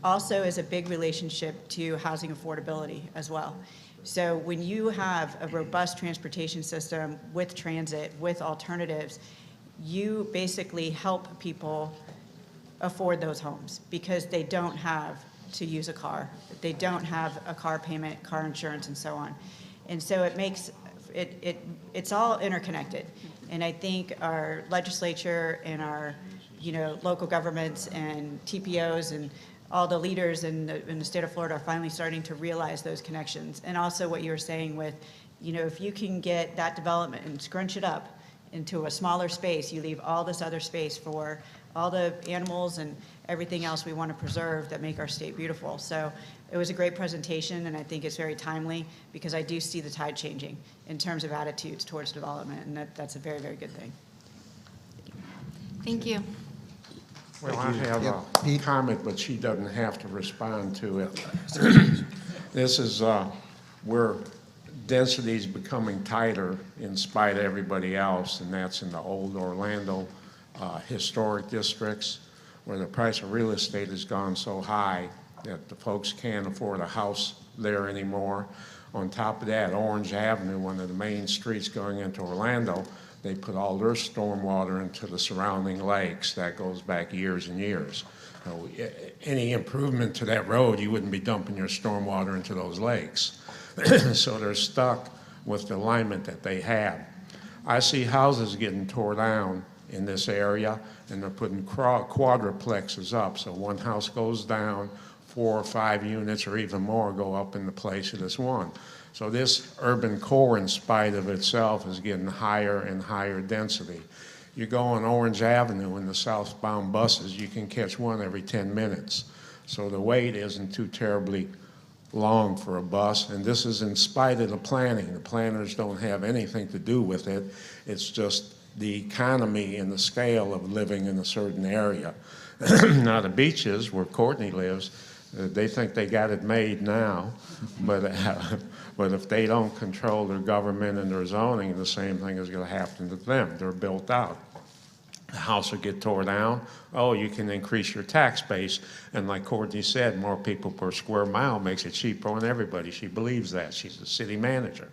also is a big relationship to housing affordability as well. So when you have a robust transportation system with transit, with alternatives, you basically help people afford those homes because they don't have to use a car. They don't have a car payment, car insurance, and so on. And so it makes it's all interconnected. And I think our legislature and our, you know, local governments and TPOs and all the leaders in the state of Florida are finally starting to realize those connections. And also what you were saying with, you know, if you can get that development and scrunch it up into a smaller space, you leave all this other space for all the animals and everything else we want to preserve that make our state beautiful. So it was a great presentation, and I think it's very timely because I do see the tide changing in terms of attitudes towards development, and that's a very, very good thing. Thank you. Well, I have a comment, but she doesn't have to respond to it. This is where density is becoming tighter in spite of everybody else, and that's in the old Orlando historic districts where the price of real estate has gone so high that the folks can't afford a house there anymore. On top of that, Orange Avenue, one of the main streets going into Orlando, they put all their stormwater into the surrounding lakes. That goes back years and years. So any improvement to that road, you wouldn't be dumping your stormwater into those lakes. So they're stuck with the alignment that they have. I see houses getting tore down in this area, and they're putting quadruplexes up. So one house goes down, 4 or 5 units or even more go up in the place of this one. So this urban core, in spite of itself, is getting higher and higher density. You go on Orange Avenue in the southbound buses, you can catch one every 10 minutes. So the wait isn't too terribly long for a bus, and this is in spite of the planning. The planners don't have anything to do with it. It's just the economy and the scale of living in a certain area. Now the beaches where Courtney lives, they think they got it made now, but if they don't control their government and their zoning, the same thing is going to happen to them. They're built out. The house will get tore down. Oh, you can increase your tax base. And like Courtney said, more people per square mile makes it cheaper on everybody. She believes that. She's the city manager.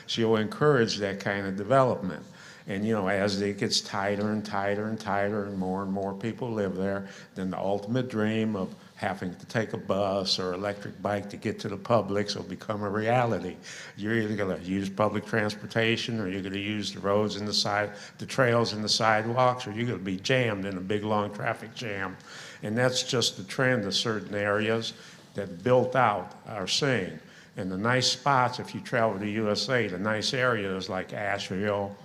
She'll encourage that kind of development. And, you know, as it gets tighter and tighter and tighter and more people live there, then the ultimate dream of having to take a bus or electric bike to get to the Publix will become a reality. You're either going to use public transportation, or you're going to use the roads and the trails and the sidewalks, or you're going to be jammed in a big long traffic jam. And that's just the trend of certain areas that built out are seeing. And the nice spots, if you travel to USA, the nice areas like Asheville,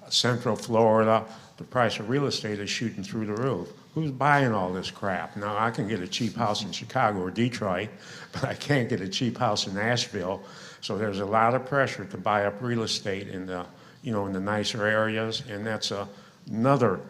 Central Florida, the price of real estate is shooting through the roof. Who's buying all this crap? Now, I can get a cheap house in Chicago or Detroit, but I can't get a cheap house in Asheville. So there's a lot of pressure to buy up real estate in the, in the nicer areas, and that's another,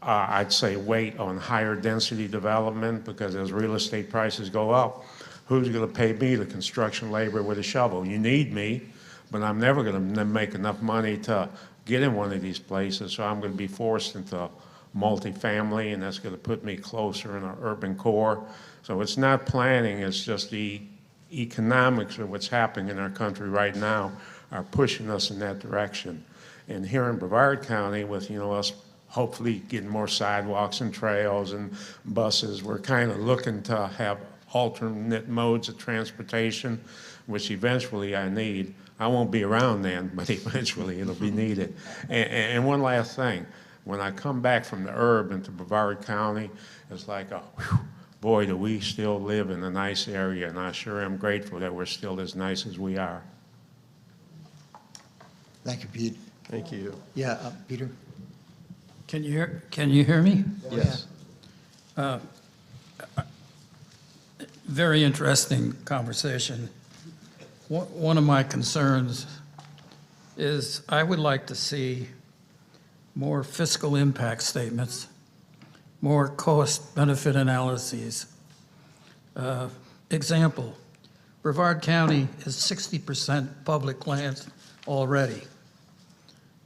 I'd say, weight on higher density development, because as real estate prices go up, who's going to pay me the construction labor with a shovel? You need me, but I'm never going to make enough money to get in one of these places, so I'm going to be forced into multifamily, and that's going to put me closer in our urban core. So it's not planning, it's just the economics of what's happening in our country right now are pushing us in that direction. And here in Brevard County, with us hopefully getting more sidewalks and trails and buses, we're kind of looking to have alternate modes of transportation, which eventually I need. I won't be around then, but eventually it'll be needed. And one last thing. When I come back from the urb into Brevard County, it's like, boy, do we still live in a nice area, and I sure am grateful that we're still as nice as we are. Thank you, Pete. Thank you. Yeah, Peter? Can you hear me? Yes. Very interesting conversation. One of my concerns is I would like to see more fiscal impact statements, more cost-benefit analyses. Example, Brevard County is 60% public land already.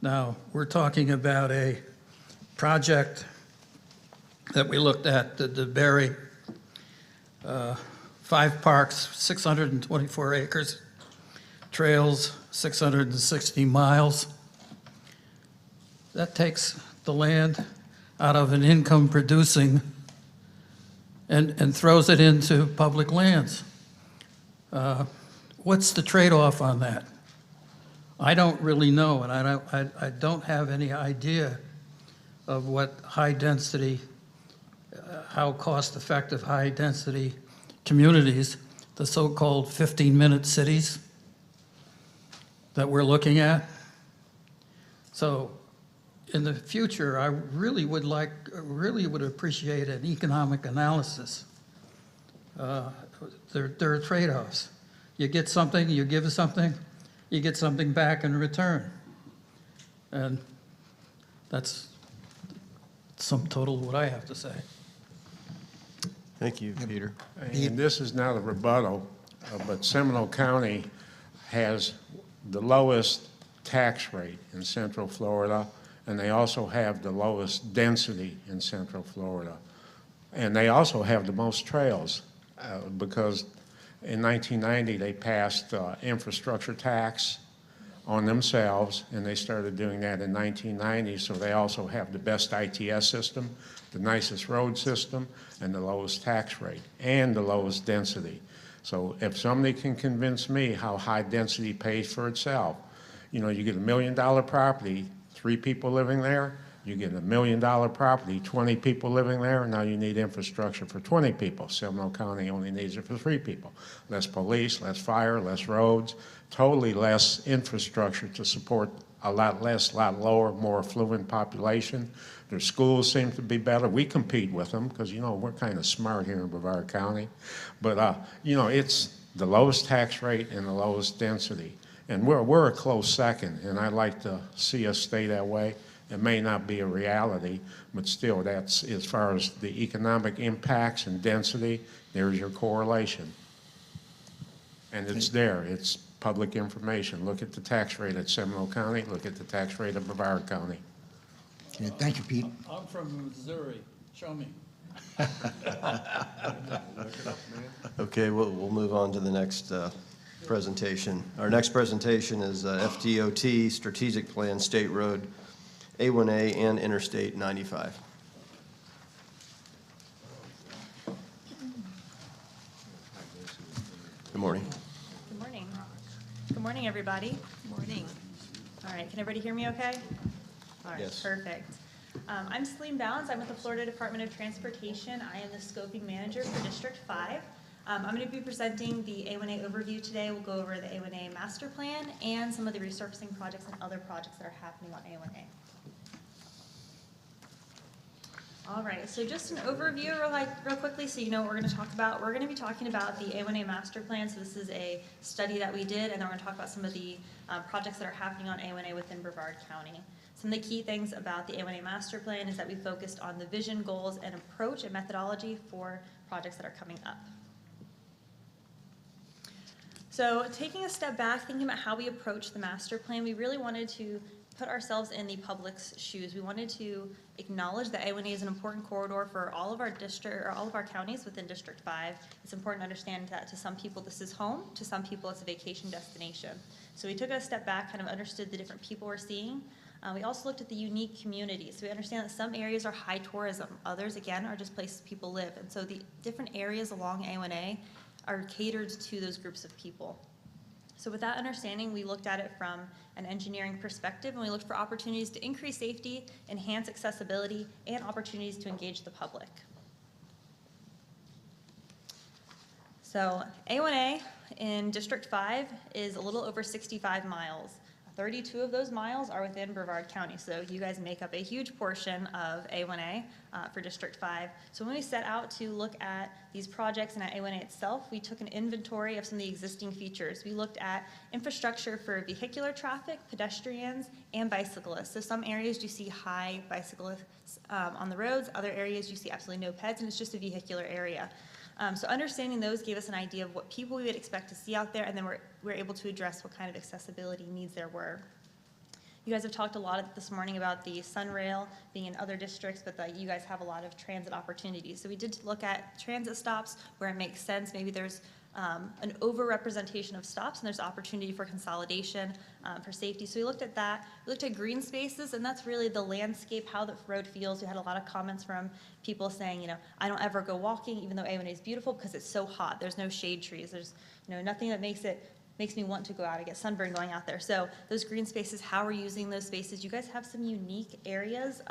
Now, we're talking about a project that we looked at, the DeBerry, 5 parks, 624 acres, trails, 660 miles. That takes the land out of an income producing and throws it into public lands. What's the trade-off on that? I don't really know, and I don't have any idea of what high density, how cost-effective high density communities, the so-called 15-minute cities that we're looking at. So in the future, I really would appreciate an economic analysis. There are trade-offs. You get something, you give something, you get something back in return. And that's sum total what I have to say. Thank you, Peter. And this is not a rebuttal, but Seminole County has the lowest tax rate in Central Florida, and they also have the lowest density in Central Florida. And they also have the most trails because in 1990 they passed infrastructure tax on themselves, and they started doing that in 1990, so they also have the best ITS system, the nicest road system, and the lowest tax rate, and the lowest density. So if somebody can convince me how high density pays for itself, you get $1 million property, 3 people living there, You get $1 million property, 20 people living there, and now you need infrastructure for 20 people. Seminole County only needs it for 3 people. Less police, less fire, less roads, totally less infrastructure to support a lot less, lot lower, more affluent population. Their schools seem to be better. We compete with them because, you know, we're kind of smart here in Brevard County. But, you know, it's the lowest tax rate and the lowest density. And we're a close second, and I'd like to see us stay that way. It may not be a reality, but still, that's as far as the economic impacts and density, there's your correlation. And it's there. It's public information. Look at the tax rate at Seminole County. Look at the tax rate of Brevard County. Okay, thank you, Pete. I'm from Missouri. Show me. Okay, we'll move on to the next presentation. Our next presentation is FDOT Strategic Plan State Road A1A and Interstate 95. Good morning. Good morning. Good morning, everybody. Morning. All right, can everybody hear me okay? All right, Yes. perfect. I'm Celine Bounds. I'm with the Florida Department of Transportation. I am the scoping manager for District 5. I'm going to be presenting the A1A overview today. We'll go over the A1A master plan and some of the resurfacing projects and other projects that are happening on A1A. All right, so just an overview real quickly so you know what we're going to talk about. We're going to be talking about the A1A master plan. So this is a study that we did, and then we're going to talk about some of the projects that are happening on A1A within Brevard County. Some of the key things about the A1A master plan is that we focused on the vision, goals, and approach and methodology for projects that are coming up. So taking a step back, thinking about how we approach the master plan, we really wanted to put ourselves in the public's shoes. We wanted to acknowledge that A1A is an important corridor for all of our all of our counties within District 5. It's important to understand that to some people this is home, to some people it's a vacation destination. So we took a step back, kind of understood the different people we're seeing. We also looked at the unique communities. So we understand that some areas are high tourism. Others, again, are just places people live. And so the different areas along A1A are catered to those groups of people. So with that understanding, we looked at it from an engineering perspective, and we looked for opportunities to increase safety, enhance accessibility, and opportunities to engage the public. So A1A in District 5 is a little over 65 miles. 32 of those miles are within Brevard County, so you guys make up a huge portion of A1A for District 5. So when we set out to look at these projects and at A1A itself, we took an inventory of some of the existing features. We looked at infrastructure for vehicular traffic, pedestrians, and bicyclists. So some areas you see high bicyclists on the roads, other areas you see absolutely no peds, and it's just a vehicular area. So understanding those gave us an idea of what people we would expect to see out there, and then we're able to address what kind of accessibility needs there were. You guys have talked a lot this morning about the Sunrail being in other districts, but that you guys have a lot of transit opportunities. So we did look at transit stops where it makes sense. Maybe there's an over-representation of stops, and there's opportunity for consolidation for safety. So we looked at that. We looked at green spaces, and that's really the landscape, how the road feels. We had a lot of comments from people saying, you know, I don't ever go walking, even though A1A is beautiful, because it's so hot. There's no shade trees. There's, you know, nothing that makes me want to go out. I get sunburn going out there. So those green spaces, how we're using those spaces. You guys have some unique areas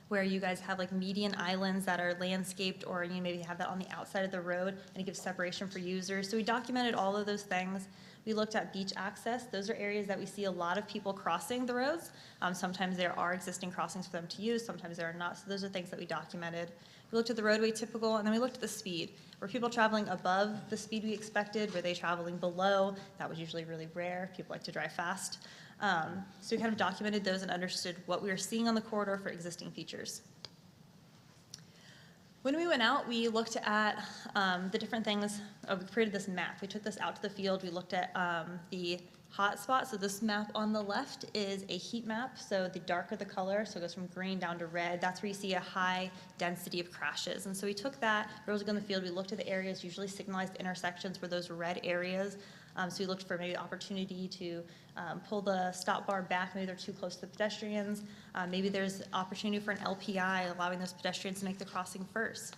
where you guys have like median islands that are landscaped, or you maybe have that on the outside of the road, and it gives separation for users. So we documented all of those things. We looked at beach access. Those are areas that we see a lot of people crossing the roads. Sometimes there are existing crossings for them to use, sometimes there are not. So those are things that we documented. We looked at the roadway typical, and then we looked at the speed. Were people traveling above the speed we expected? Were they traveling below? That was usually really rare. People like to drive fast. So we kind of documented those and understood what we were seeing on the corridor for existing features. When we went out, we looked at the different things. We created this map. We took this out to the field. We looked at the hot spots. So this map on the left is a heat map. So the darker the color, so it goes from green down to red, that's where you see a high density of crashes. And so we took that, rose in the field, we looked at the areas, usually signalized intersections were those red areas. So we looked for maybe opportunity to pull the stop bar back. Maybe they're too close to the pedestrians. Maybe there's opportunity for an LPI, allowing those pedestrians to make the crossing first.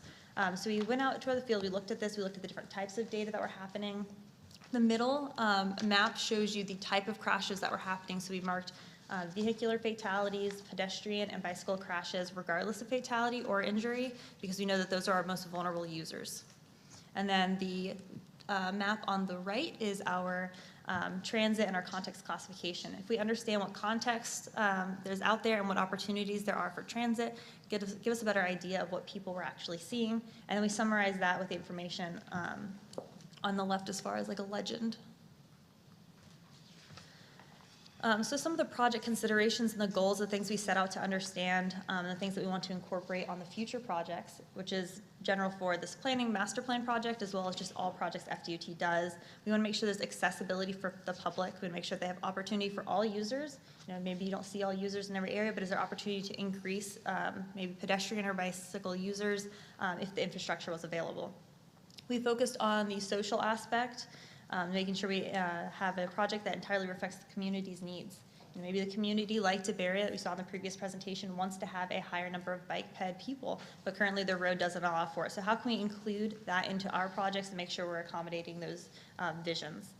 So we went out to the field. We looked at this. We looked at the different types of data that were happening. The middle map shows you the type of crashes that were happening. So we marked vehicular fatalities, pedestrian and bicycle crashes, regardless of fatality or injury, because we know that those are our most vulnerable users. And then the map on the right is our transit and our context classification. If we understand what context there's out there and what opportunities there are for transit, give us a better idea of what people we're actually seeing, and then we summarize that with the information on the left as far as like a legend. So some of the project considerations and the goals, the things we set out to understand, the things that we want to incorporate on the future projects, which is general for this planning master plan project, as well as just all projects FDOT does. We want to make sure there's accessibility for the public. We want to make sure they have opportunity for all users. You know, maybe you don't see all users in every area, but is there opportunity to increase maybe pedestrian or bicycle users if the infrastructure was available? We focused on the social aspect, making sure we have a project that entirely reflects the community's needs. You know, maybe the community, like DeBerry, that we saw in the previous presentation, wants to have a higher number of bike-ped people, but currently their road doesn't allow for it. So how can we include that into our projects and make sure we're accommodating those visions?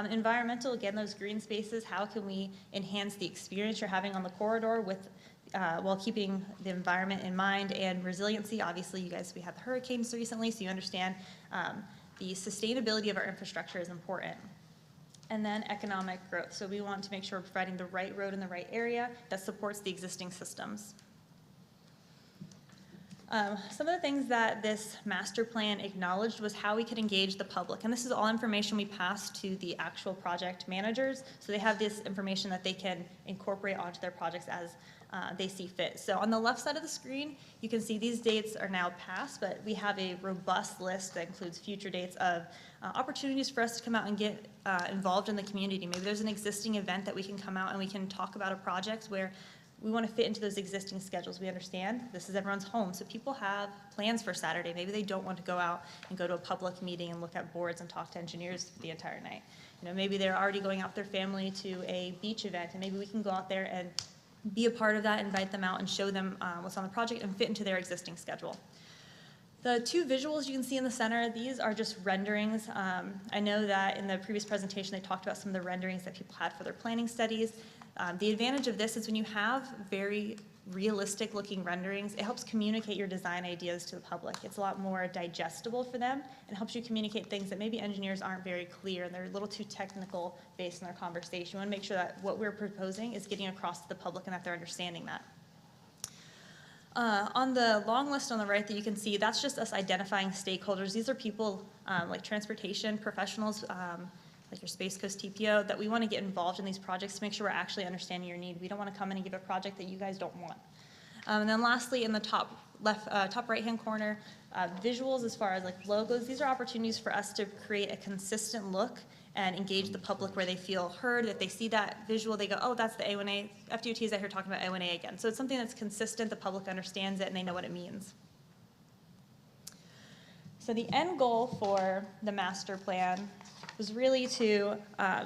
Environmental, again, those green spaces, how can we enhance the experience you're having on the corridor with while keeping the environment in mind, and resiliency. Obviously, you guys, we had the hurricanes recently, so you understand the sustainability of our infrastructure is important. And then economic growth. So we want to make sure we're providing the right road in the right area that supports the existing systems. Some of the things that this master plan acknowledged was how we could engage the public. And this is all information we passed to the actual project managers. So they have this information that they can incorporate onto their projects as they see fit. So on the left side of the screen, you can see these dates are now passed, but we have a robust list that includes future dates of opportunities for us to come out and get involved in the community. Maybe there's an existing event that we can come out and we can talk about a project where we want to fit into those existing schedules. We understand this is everyone's home, so people have plans for Saturday. Maybe they don't want to go out and go to a public meeting and look at boards and talk to engineers the entire night. You know, maybe they're already going out with their family to a beach event, and maybe we can go out there and be a part of that, invite them out, and show them what's on the project and fit into their existing schedule. The two visuals you can see in the center, these are just renderings. I know that in the previous presentation they talked about some of the renderings that people had for their planning studies. The advantage of this is when you have very realistic looking renderings, it helps communicate your design ideas to the public. It's a lot more digestible for them and helps you communicate things that maybe engineers aren't very clear and they're a little too technical based in their conversation. We want to make sure that what we're proposing is getting across to the public and that they're understanding that. On the long list on the right that you can see, that's just us identifying stakeholders. These are people like transportation professionals, like your Space Coast TPO, that we want to get involved in these projects to make sure we're actually understanding your need. We don't want to come in and give a project that you guys don't want. And then lastly, in the top right-hand corner, visuals as far as like logos. These are opportunities for us to create a consistent look and engage the public where they feel heard. If they see that visual, they go, oh, that's the A1A. FDOT is out here talking about A1A again. So it's something that's consistent, the public understands it, and they know what it means. So the end goal for the master plan was really to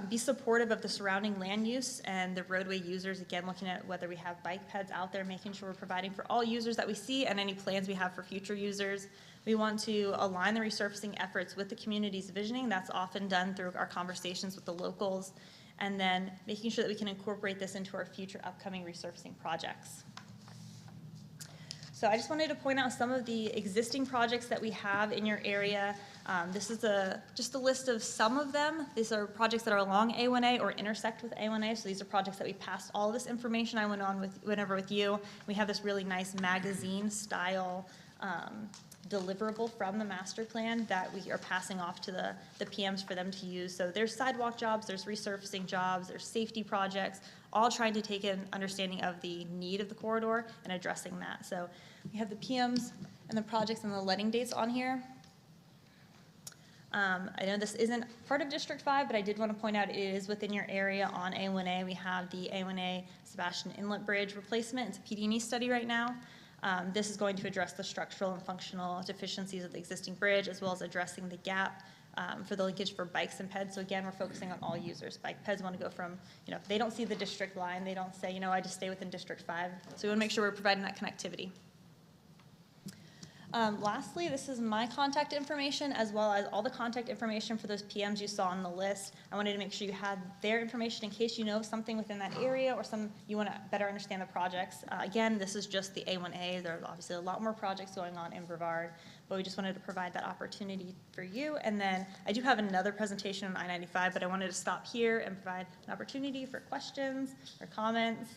be supportive of the surrounding land use and the roadway users, again, looking at whether we have bike peds out there, making sure we're providing for all users that we see and any plans we have for future users. We want to align the resurfacing efforts with the community's visioning. That's often done through our conversations with the locals, and then making sure that we can incorporate this into our future upcoming resurfacing projects. So I just wanted to point out some of the existing projects that we have in your area. This is just a list of some of them. These are projects that are along A1A or intersect with A1A. So these are projects that we passed all of this information I went over with you. We have this really nice magazine style deliverable from the master plan that we are passing off to the PMs for them to use. So there's sidewalk jobs, there's resurfacing jobs, there's safety projects, all trying to take an understanding of the need of the corridor and addressing that. So we have the PMs and the projects and the letting dates on here. I know this isn't part of District 5, but I did want to point out it is within your area on A1A. We have the A1A Sebastian Inlet Bridge replacement. It's a PD&E study right now. This is going to address the structural and functional deficiencies of the existing bridge, as well as addressing the gap for the linkage for bikes and peds. So again, we're focusing on all users. Bike peds want to go from, they don't see the district line. They don't say, I just stay within District 5. So we want to make sure we're providing that connectivity. Lastly, this is my contact information as well as all the contact information for those PMs you saw on the list. I wanted to make sure you had their information in case you know of something within that area or you want to better understand the projects. Again, this is just the A1A. There are obviously a lot more projects going on in Brevard, but we just wanted to provide that opportunity for you. And then I do have another presentation on I-95, but I wanted to stop here and provide an opportunity for questions or comments.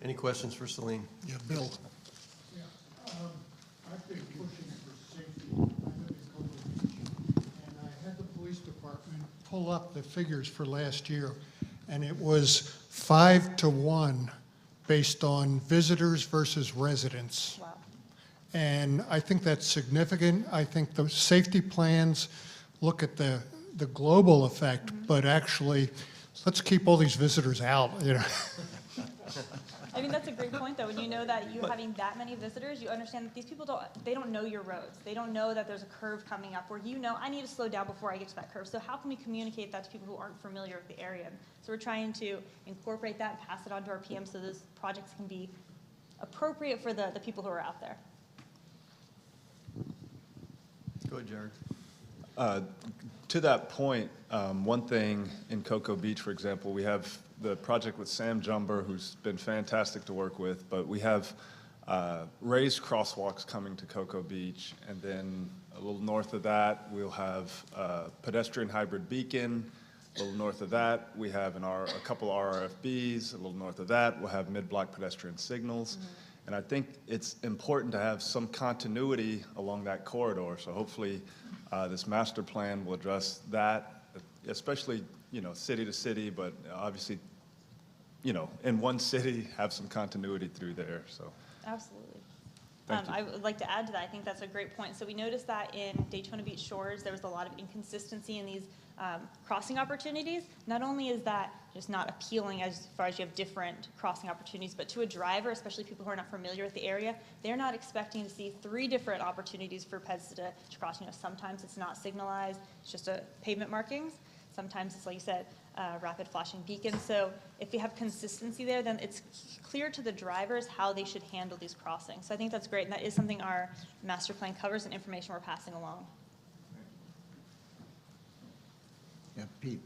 Any questions for Celine? Yeah, Bill. I've been pushing for safety. I live in Cocoa Beach, and I had the police department pull up the figures for last year, and it was 5-to-1 based on visitors versus residents. Wow. And I think that's significant. I think the safety plans look at the global effect, but actually, let's keep all these visitors out, you know. I mean, that's a great point, though. When you know that you're having that many visitors, you understand that these people don't know your roads. They don't know that there's a curve coming up where I need to slow down before I get to that curve. So how can we communicate that to people who aren't familiar with the area? So we're trying to incorporate that and pass it on to our PM so those projects can be appropriate for the people who are out there. Go ahead, Jared. To that point, one thing in Cocoa Beach, for example, we have the project with Sam Jumber, who's been fantastic to work with, but we have raised crosswalks coming to Cocoa Beach, and then a little north of that, we'll have a pedestrian hybrid beacon. A little north of that, we have a couple RRFBs. A little north of that, we'll have mid-block pedestrian signals. Mm-hmm. And I think it's important to have some continuity along that corridor. So hopefully this master plan will address that, especially, city to city, but obviously, in one city, have some continuity through there, so. Absolutely. Thank you. I would like to add to that. I think that's a great point. So we noticed that in Daytona Beach Shores, there was a lot of inconsistency in these crossing opportunities. Not only is that just not appealing as far as you have different crossing opportunities, but to a driver, especially people who are not familiar with the area, they're not expecting to see 3 different opportunities for peds to cross. Sometimes it's not signalized, it's just a pavement markings. Sometimes it's, like you said, rapid flashing beacons. So if we have consistency there, then it's clear to the drivers how they should handle these crossings. So I think that's great, and that is something our master plan covers and information we're passing along. Yeah, Pete.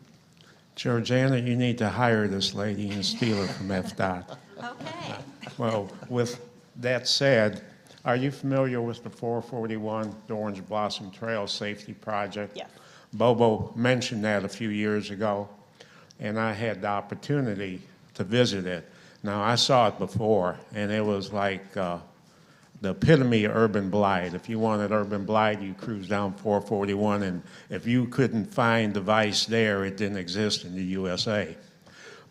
Georgiana, you need to hire this lady and steal her from FDOT. Okay. Well, with that said, are you familiar with the 441, the Orange Blossom Trail Safety Project? Yes. Bobo mentioned that a few years ago, and I had the opportunity to visit it. Now, I saw it before, and it was like the epitome of urban blight. If you wanted urban blight, you cruise down 441, and if you couldn't find the vice there, it didn't exist in the USA.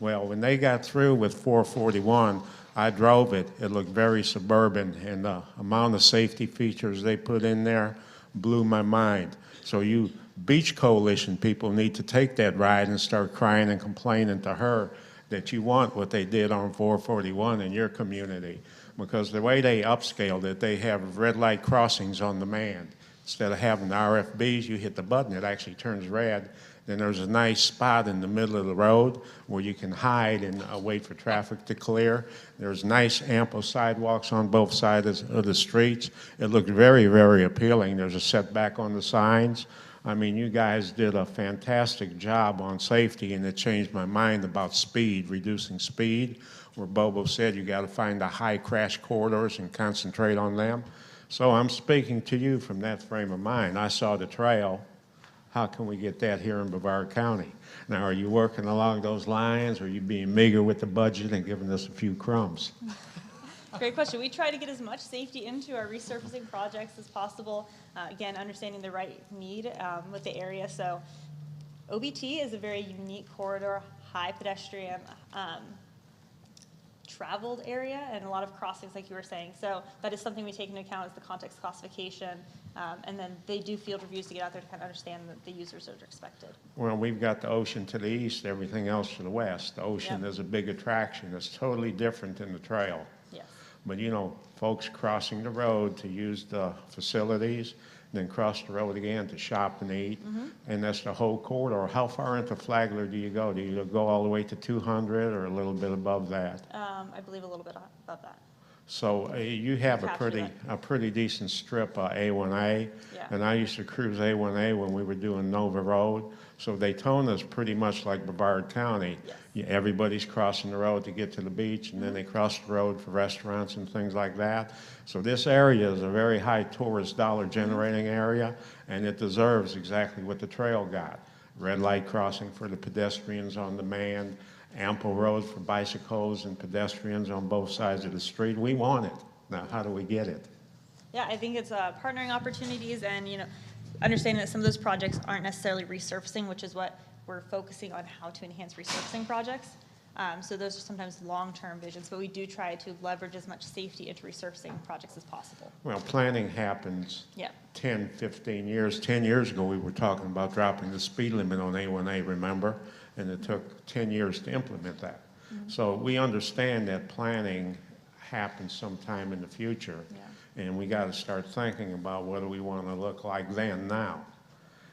Well, when they got through with 441, I drove it. It looked very suburban, and the amount of safety features they put in there blew my mind. So you Beach Coalition people need to take that ride and start crying and complaining to her that you want what they did on 441 in your community. Because the way they upscaled it, they have red light crossings on demand. Instead of having the RFBs, you hit the button, it actually turns red. Then there's a nice spot in the middle of the road where you can hide and wait for traffic to clear. There's nice ample sidewalks on both sides of the streets. It looked very, very appealing. There's a setback on the signs. I mean, you guys did a fantastic job on safety, and it changed my mind about speed, reducing speed, where Bobo said you got to find the high crash corridors and concentrate on them. So I'm speaking to you from that frame of mind. I saw the trail. How can we get that here in Brevard County? Now, are you working along those lines, or are you being meager with the budget and giving us a few crumbs? Great question. We try to get as much safety into our resurfacing projects as possible. Again, understanding the right need with the area. So OBT is a very unique corridor, high pedestrian traveled area, and a lot of crossings, like you were saying. So that is something we take into account as the context classification. And then they do field reviews to get out there to kind of understand the users that are expected. Well, we've got the ocean to the east, everything else to the west. The ocean is a big attraction. It's totally different than the trail. Yes. But folks crossing the road to use the facilities, then cross the road again to shop and eat, and that's the whole corridor. How far into Flagler do you go? Do you go all the way to 200 or a little bit above that? I believe a little bit above that. So you have a Capture pretty decent strip of A1A. Yeah. And I used to cruise A1A when we were doing Nova Road. So Daytona's pretty much like Brevard County. Yes. Everybody's crossing the road to get to the beach, and then they cross the road for restaurants and things like that. So this area is a very high tourist dollar generating area, and it deserves exactly what the trail got. Red light crossing for the pedestrians on demand, ample roads for bicycles and pedestrians on both sides of the street. We want it. Now, how do we get it? Yeah, I think it's partnering opportunities and, understanding that some of those projects aren't necessarily resurfacing, which is what we're focusing on, how to enhance resurfacing projects. So those are sometimes long-term visions, but we do try to leverage as much safety into resurfacing projects as possible. Well, planning happens Yeah. 10, 15 years. 10 years ago, we were talking about dropping the speed limit on A1A, remember? And it took 10 years to implement that. So we understand that planning happens sometime in the future. And we got to start thinking about what do we want to look like then, now.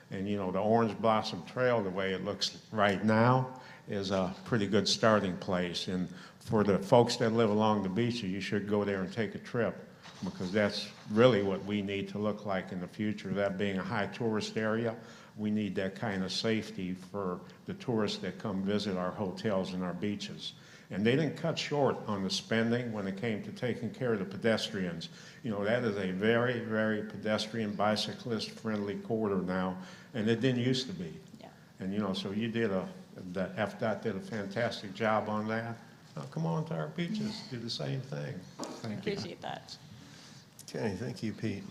And the Orange Blossom Trail, the way it looks right now, is a pretty good starting place. And for the folks that live along the beach, you should go there and take a trip, because that's really what we need to look like in the future. That being a high tourist area, we need that kind of safety for the tourists that come visit our hotels and our beaches. And they didn't cut short on the spending when it came to taking care of the pedestrians. That is a very, very pedestrian, bicyclist-friendly corridor now, and it didn't used to be. Yeah. And, so the FDOT did a fantastic job on that. Now, come on to our beaches, do the same thing. Thank you. Appreciate that. Okay, thank you, Pete.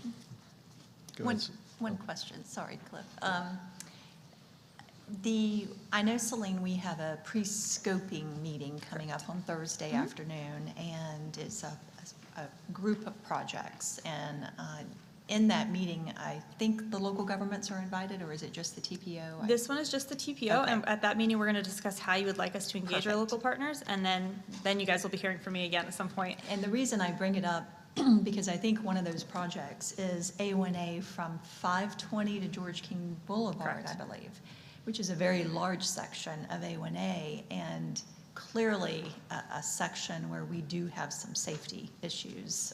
Go One, ahead. one question, sorry, Cliff. I know, Celine, we have a pre-scoping meeting coming up on Thursday afternoon, and it's a group of projects. And in that meeting, I think the local governments are invited, or is it just the TPO? This one is just the TPO, Okay. and at that meeting, we're going to discuss how you would like us to engage our Perfect. local partners, and then you guys will be hearing from me again at some point. And the reason I bring it up, because I think one of those projects is A1A from 520 to George King Boulevard, Correct. I believe, which is a very large section of A1A, and clearly a section where we do have some safety issues.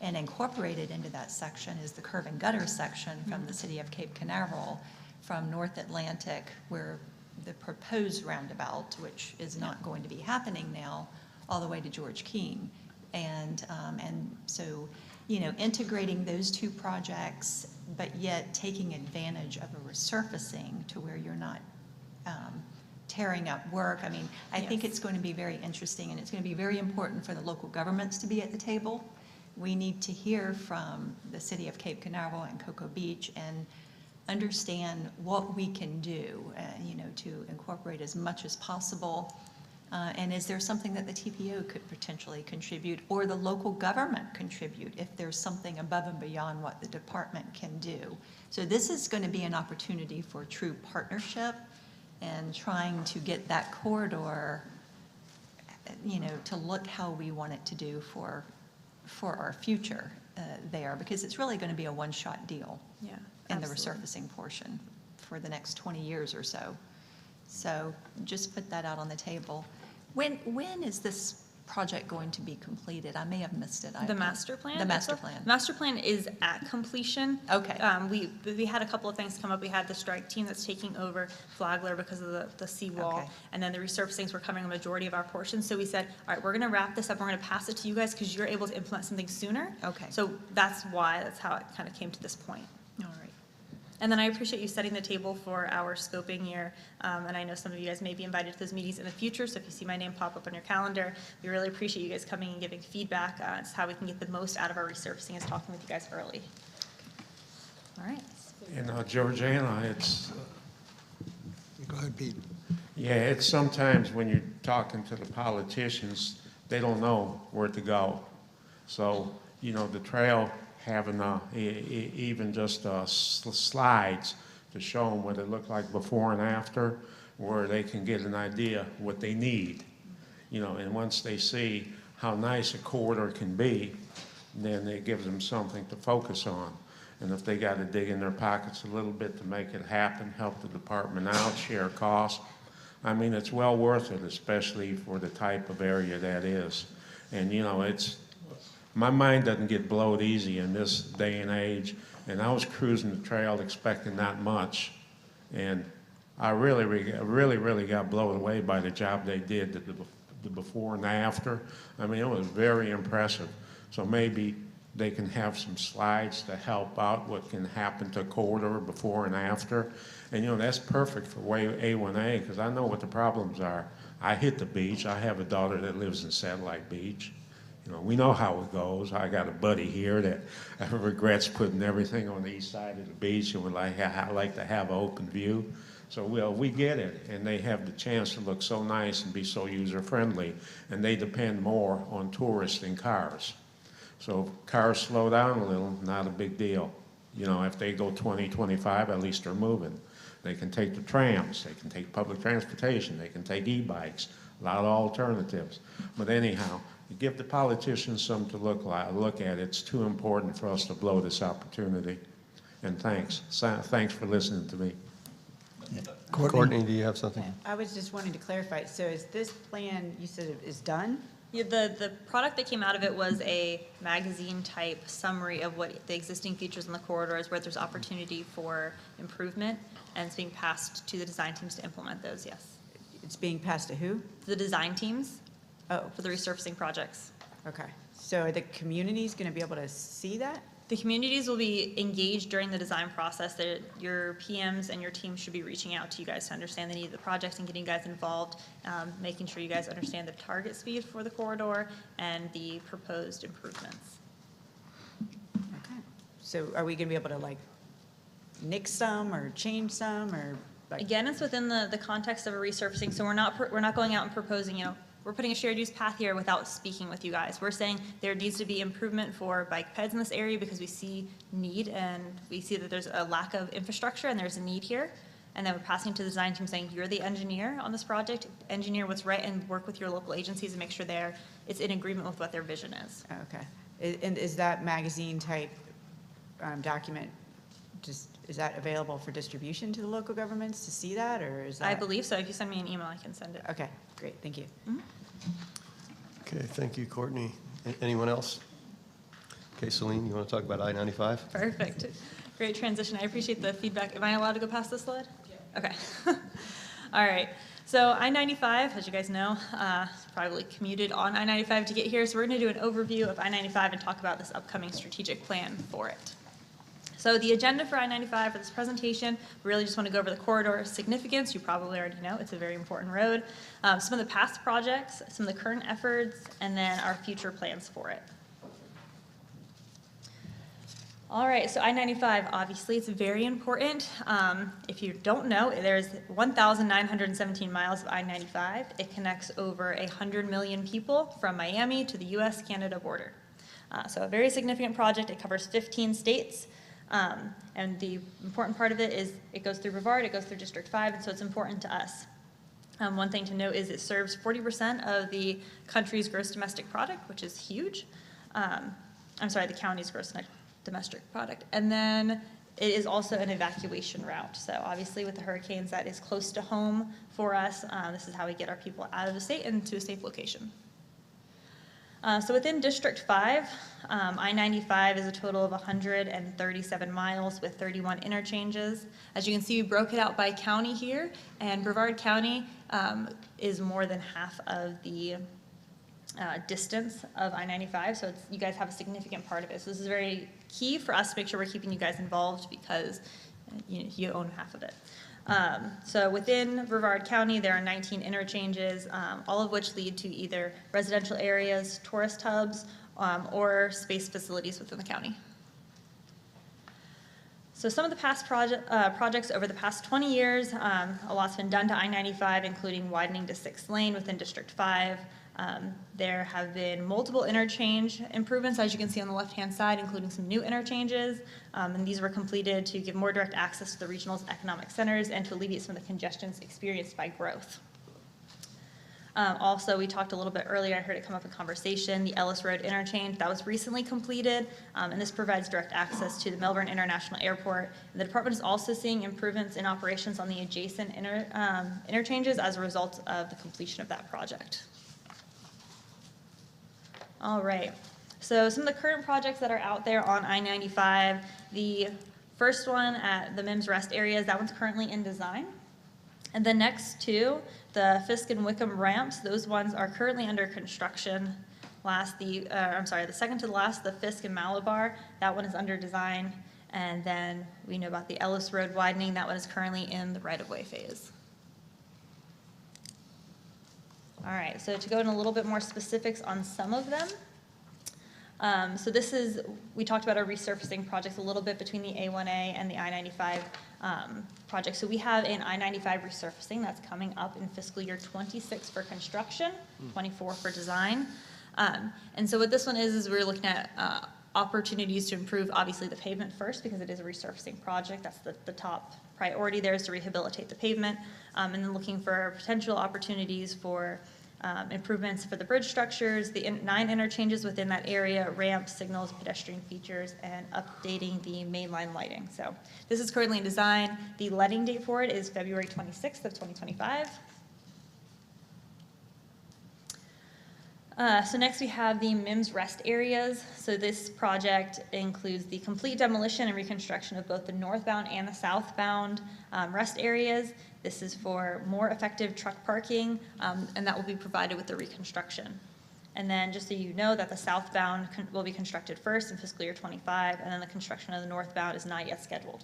And incorporated into that section is the curb and gutter section from the city of Cape Canaveral, from North Atlantic, where the proposed roundabout, which is not going to be happening now, all the way to George King. And so, integrating those two projects, but yet taking advantage of a resurfacing to where you're not tearing up work. I mean, I think it's going to be very interesting, and it's going to be very important for the local governments to be at the table. We need to hear from the city of Cape Canaveral and Cocoa Beach and understand what we can do, to incorporate as much as possible. And is there something that the TPO could potentially contribute, or the local government contribute, if there's something above and beyond what the department can do? So this is going to be an opportunity for true partnership and trying to get that corridor, to look how we want it to do for our future there, because it's really going to be a one-shot deal. Yeah, in the absolutely. resurfacing portion for the next 20 years or so. So just put that out on the table. When is this project going to be completed? I may have missed it. The master plan? The master plan. Master plan is at completion. Okay. We had a couple of things come up. We had the strike team that's taking over Flagler because of the seawall. Okay. And then the resurfacings were covering a majority of our portions. So we said, all right, we're going to wrap this up. We're going to pass it to you guys because you're able to implement something sooner. Okay. So that's how it kind of came to this point. All right. And then I appreciate you setting the table for our scoping year. And I know some of you guys may be invited to those meetings in the future, so if you see my name pop up on your calendar, we really appreciate you guys coming and giving feedback. It's how we can get the most out of our resurfacing, is talking with you guys early. All right. And Georgiana, it's, Go ahead, Pete. yeah, it's sometimes when you're talking to the politicians, they don't know where to go. So, the trail having even just slides to show them what it looked like before and after, where they can get an idea what they need. And once they see how nice a corridor can be, then it gives them something to focus on. And if they got to dig in their pockets a little bit to make it happen, help the department out, share costs, I mean, it's well worth it, especially for the type of area that is. And, my mind doesn't get blowed easy in this day and age, and I was cruising the trail expecting not much, and I really got blown away by the job they did, the before and after. I mean, it was very impressive. So maybe they can have some slides to help out what can happen to a corridor before and after. And you know, that's perfect for A1A, because I know what the problems are. I hit the beach. I have a daughter that lives in Satellite Beach. You know, we know how it goes. I got a buddy here that regrets putting everything on the east side of the beach and would like to have an open view. So we get it, and they have the chance to look so nice and be so user-friendly, and they depend more on tourists than cars. So if cars slow down a little, not a big deal. You know, if they go 20, 25, at least they're moving. They can take the trams, they can take public transportation, they can take e-bikes, a lot of alternatives. But anyhow, you give the politicians something to look at. It's too important for us to blow this opportunity. And thanks. Thanks for listening to me. Courtney, do you have something? I was just wanting to clarify, so is this plan, you said is done? Yeah, the product that came out of it was a magazine-type summary of what the existing features in the corridor is, where there's opportunity for improvement, and it's being passed to the design teams to implement those, yes. It's being passed to who? The design teams. Oh. For the resurfacing projects. Okay. So are the communities going to be able to see that? The communities will be engaged during the design process. Your PMs and your team should be reaching out to you guys to understand the need of the project and getting you guys involved, making sure you guys understand the target speed for the corridor and the proposed improvements. Okay. So are we going to be able to like nix some or change some or? Like? Again, it's within the context of a resurfacing, so we're not going out and proposing, you know, we're putting a shared use path here without speaking with you guys. We're saying there needs to be improvement for bike peds in this area because we see need and we see that there's a lack of infrastructure and there's a need here. And then we're passing to the design team saying, you're the engineer on this project, engineer what's right and work with your local agencies and make sure it's in agreement with what their vision is. Okay. And is that magazine type document, is that available for distribution to the local governments to see that, or is that? I believe so. If you send me an email, I can send it. Okay, great, thank you. Mm-hmm. Okay, thank you, Courtney. Anyone else? Okay, Celine, you want to talk about I-95? Perfect. Great transition. I appreciate the feedback. Am I allowed to go past this slide? Yeah. Okay. All right. So I-95, as you guys know, probably commuted on I-95 to get here. So we're going to do an overview of I-95 and talk about this upcoming strategic plan for it. So the agenda for I-95 for this presentation, we really just want to go over the corridor significance. You probably already know it's a very important road. Some of the past projects, some of the current efforts, and then our future plans for it. All right, so I-95, obviously, it's very important. If you don't know, there's 1,917 miles of I-95. It connects over 100 million people from Miami to the US-Canada border. So a very significant project. It covers 15 states. And the important part of it is it goes through Brevard, it goes through District 5, and so it's important to us. One thing to note is it serves 40% of the country's gross domestic product, which is huge. I'm sorry, the county's gross domestic product. And then it is also an evacuation route. So obviously with the hurricanes, that is close to home for us. This is how we get our people out of the state and to a safe location. So within District 5, I-95 is a total of 137 miles with 31 interchanges. As you can see, we broke it out by county here, and Brevard County is more than half of the distance of I-95, so you guys have a significant part of it. So this is very key for us to make sure we're keeping you guys involved because you own half of it. So within Brevard County, there are 19 interchanges, all of which lead to either residential areas, tourist hubs, or space facilities within the county. So some of the past projects over the past 20 years, a lot's been done to I-95, including widening to 6th lane within District 5. There have been multiple interchange improvements, as you can see on the left-hand side, including some new interchanges, and these were completed to give more direct access to the regional's economic centers and to alleviate some of the congestions experienced by growth. Also, we talked a little bit earlier, I heard it come up in conversation, the Ellis Road interchange, that was recently completed, and this provides direct access to the Melbourne International Airport. And the department is also seeing improvements in operations on the adjacent interchanges as a result of the completion of that project. All right, So some of the current projects that are out there on I-95, the first one at the MIMS rest areas, that one's currently in design. And the next two, the Fisk and Wickham ramps, those ones are currently under construction. The second to the last, the Fisk and Malabar, that one is under design. And then we know about the Ellis Road widening, that one is currently in the right-of-way phase. All right, so to go in a little bit more specifics on some of them. So this is, we talked about our resurfacing projects a little bit between the A1A and the I-95 project. So we have an I-95 resurfacing that's coming up in fiscal year 26 for construction, 24 for design. And so what this one is we're looking at opportunities to improve, obviously, the pavement first, because it is a resurfacing project. That's the top priority there, is to rehabilitate the pavement, and then looking for potential opportunities for improvements for the bridge structures, the 9 interchanges within that area, ramps, signals, pedestrian features, and updating the mainline lighting. So this is currently in design. The letting date for it is February 26th of 2025. So next we have the MIMS rest areas. So this project includes the complete demolition and reconstruction of both the northbound and the southbound rest areas. This is for more effective truck parking, and that will be provided with the reconstruction. And then just so you know that the southbound will be constructed first in fiscal year 25, and then the construction of the northbound is not yet scheduled.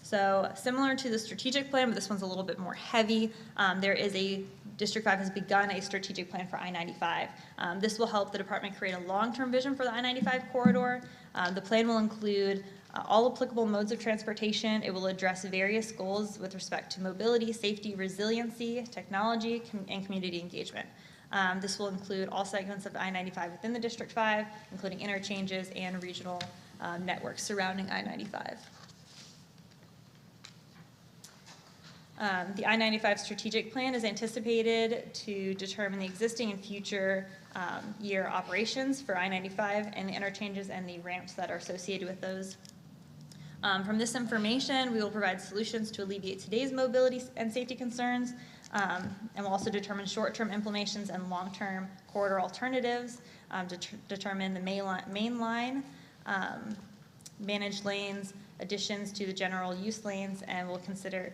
So similar to the strategic plan, but this one's a little bit more heavy. District 5 has begun a strategic plan for I-95. This will help the department create a long-term vision for the I-95 corridor. The plan will include all applicable modes of transportation. It will address various goals with respect to mobility, safety, resiliency, technology, and community engagement. This will include all segments of I-95 within the District 5, including interchanges and regional networks surrounding I-95. The I-95 strategic plan is anticipated to determine the existing and future year operations for I-95 and the interchanges and the ramps that are associated with those. From this information, we will provide solutions to alleviate today's mobility and safety concerns, and we'll also determine short-term implementations and long-term corridor alternatives, determine the main line, managed lanes, additions to the general use lanes, and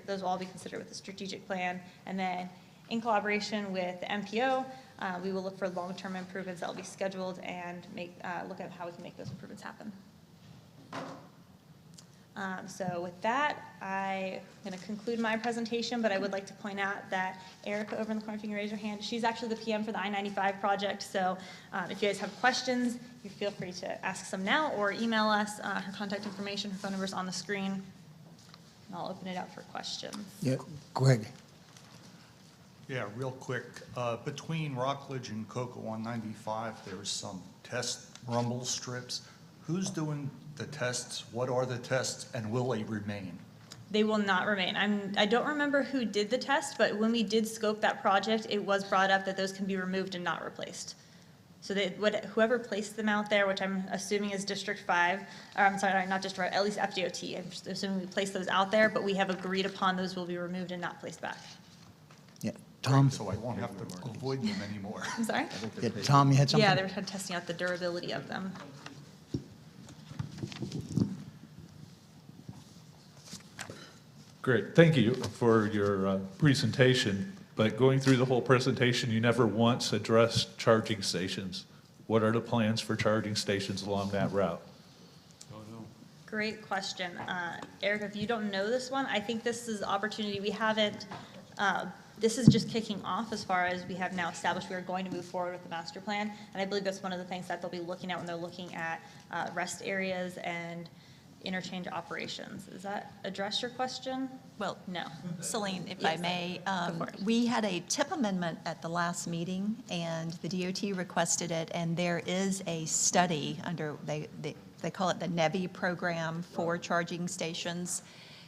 those will all be considered with the strategic plan. And then in collaboration with the MPO, we will look for long-term improvements that will be scheduled and look at how we can make those improvements happen. So with that, I'm going to conclude my presentation, but I would like to point out that Erica over in the corner, if you can raise your hand, she's actually the PM for the I-95 project. So if you guys have questions, you feel free to ask some now or email us. Her contact information, her phone number is on the screen. And I'll open it up for questions. Yeah, Greg. Yeah, real quick. Between Rockledge and Cocoa on 95, there's some test rumble strips. Who's doing the tests? What are the tests, and will they remain? They will not remain. I don't remember who did the test, but when we did scope that project, it was brought up that those can be removed and not replaced. So whoever placed them out there, which I'm assuming is District 5, or I'm sorry, not District 5, at least FDOT. I'm just assuming we placed those out there, but we have agreed upon those will be removed and not placed back. Yeah, Tom? So I won't have to avoid them anymore. I'm sorry? Yeah, Tom, you had something? Yeah, they were testing out the durability of them. Great, thank you for your presentation, but going through the whole presentation, you never once addressed charging stations. What are the plans for charging stations along that route? Great question. Eric, if you don't know this one, I think this is opportunity. We haven't, this is just kicking off as far as we have now established we are going to move forward with the master plan. And I believe that's one of the things that they'll be looking at when they're looking at rest areas and interchange operations. Does that address your question? Well, no. Celine, if Yes. I may, Go for it. we had a TIP amendment at the last meeting, and the DOT requested it, and there is a study under, they call it the NEVI program for charging stations.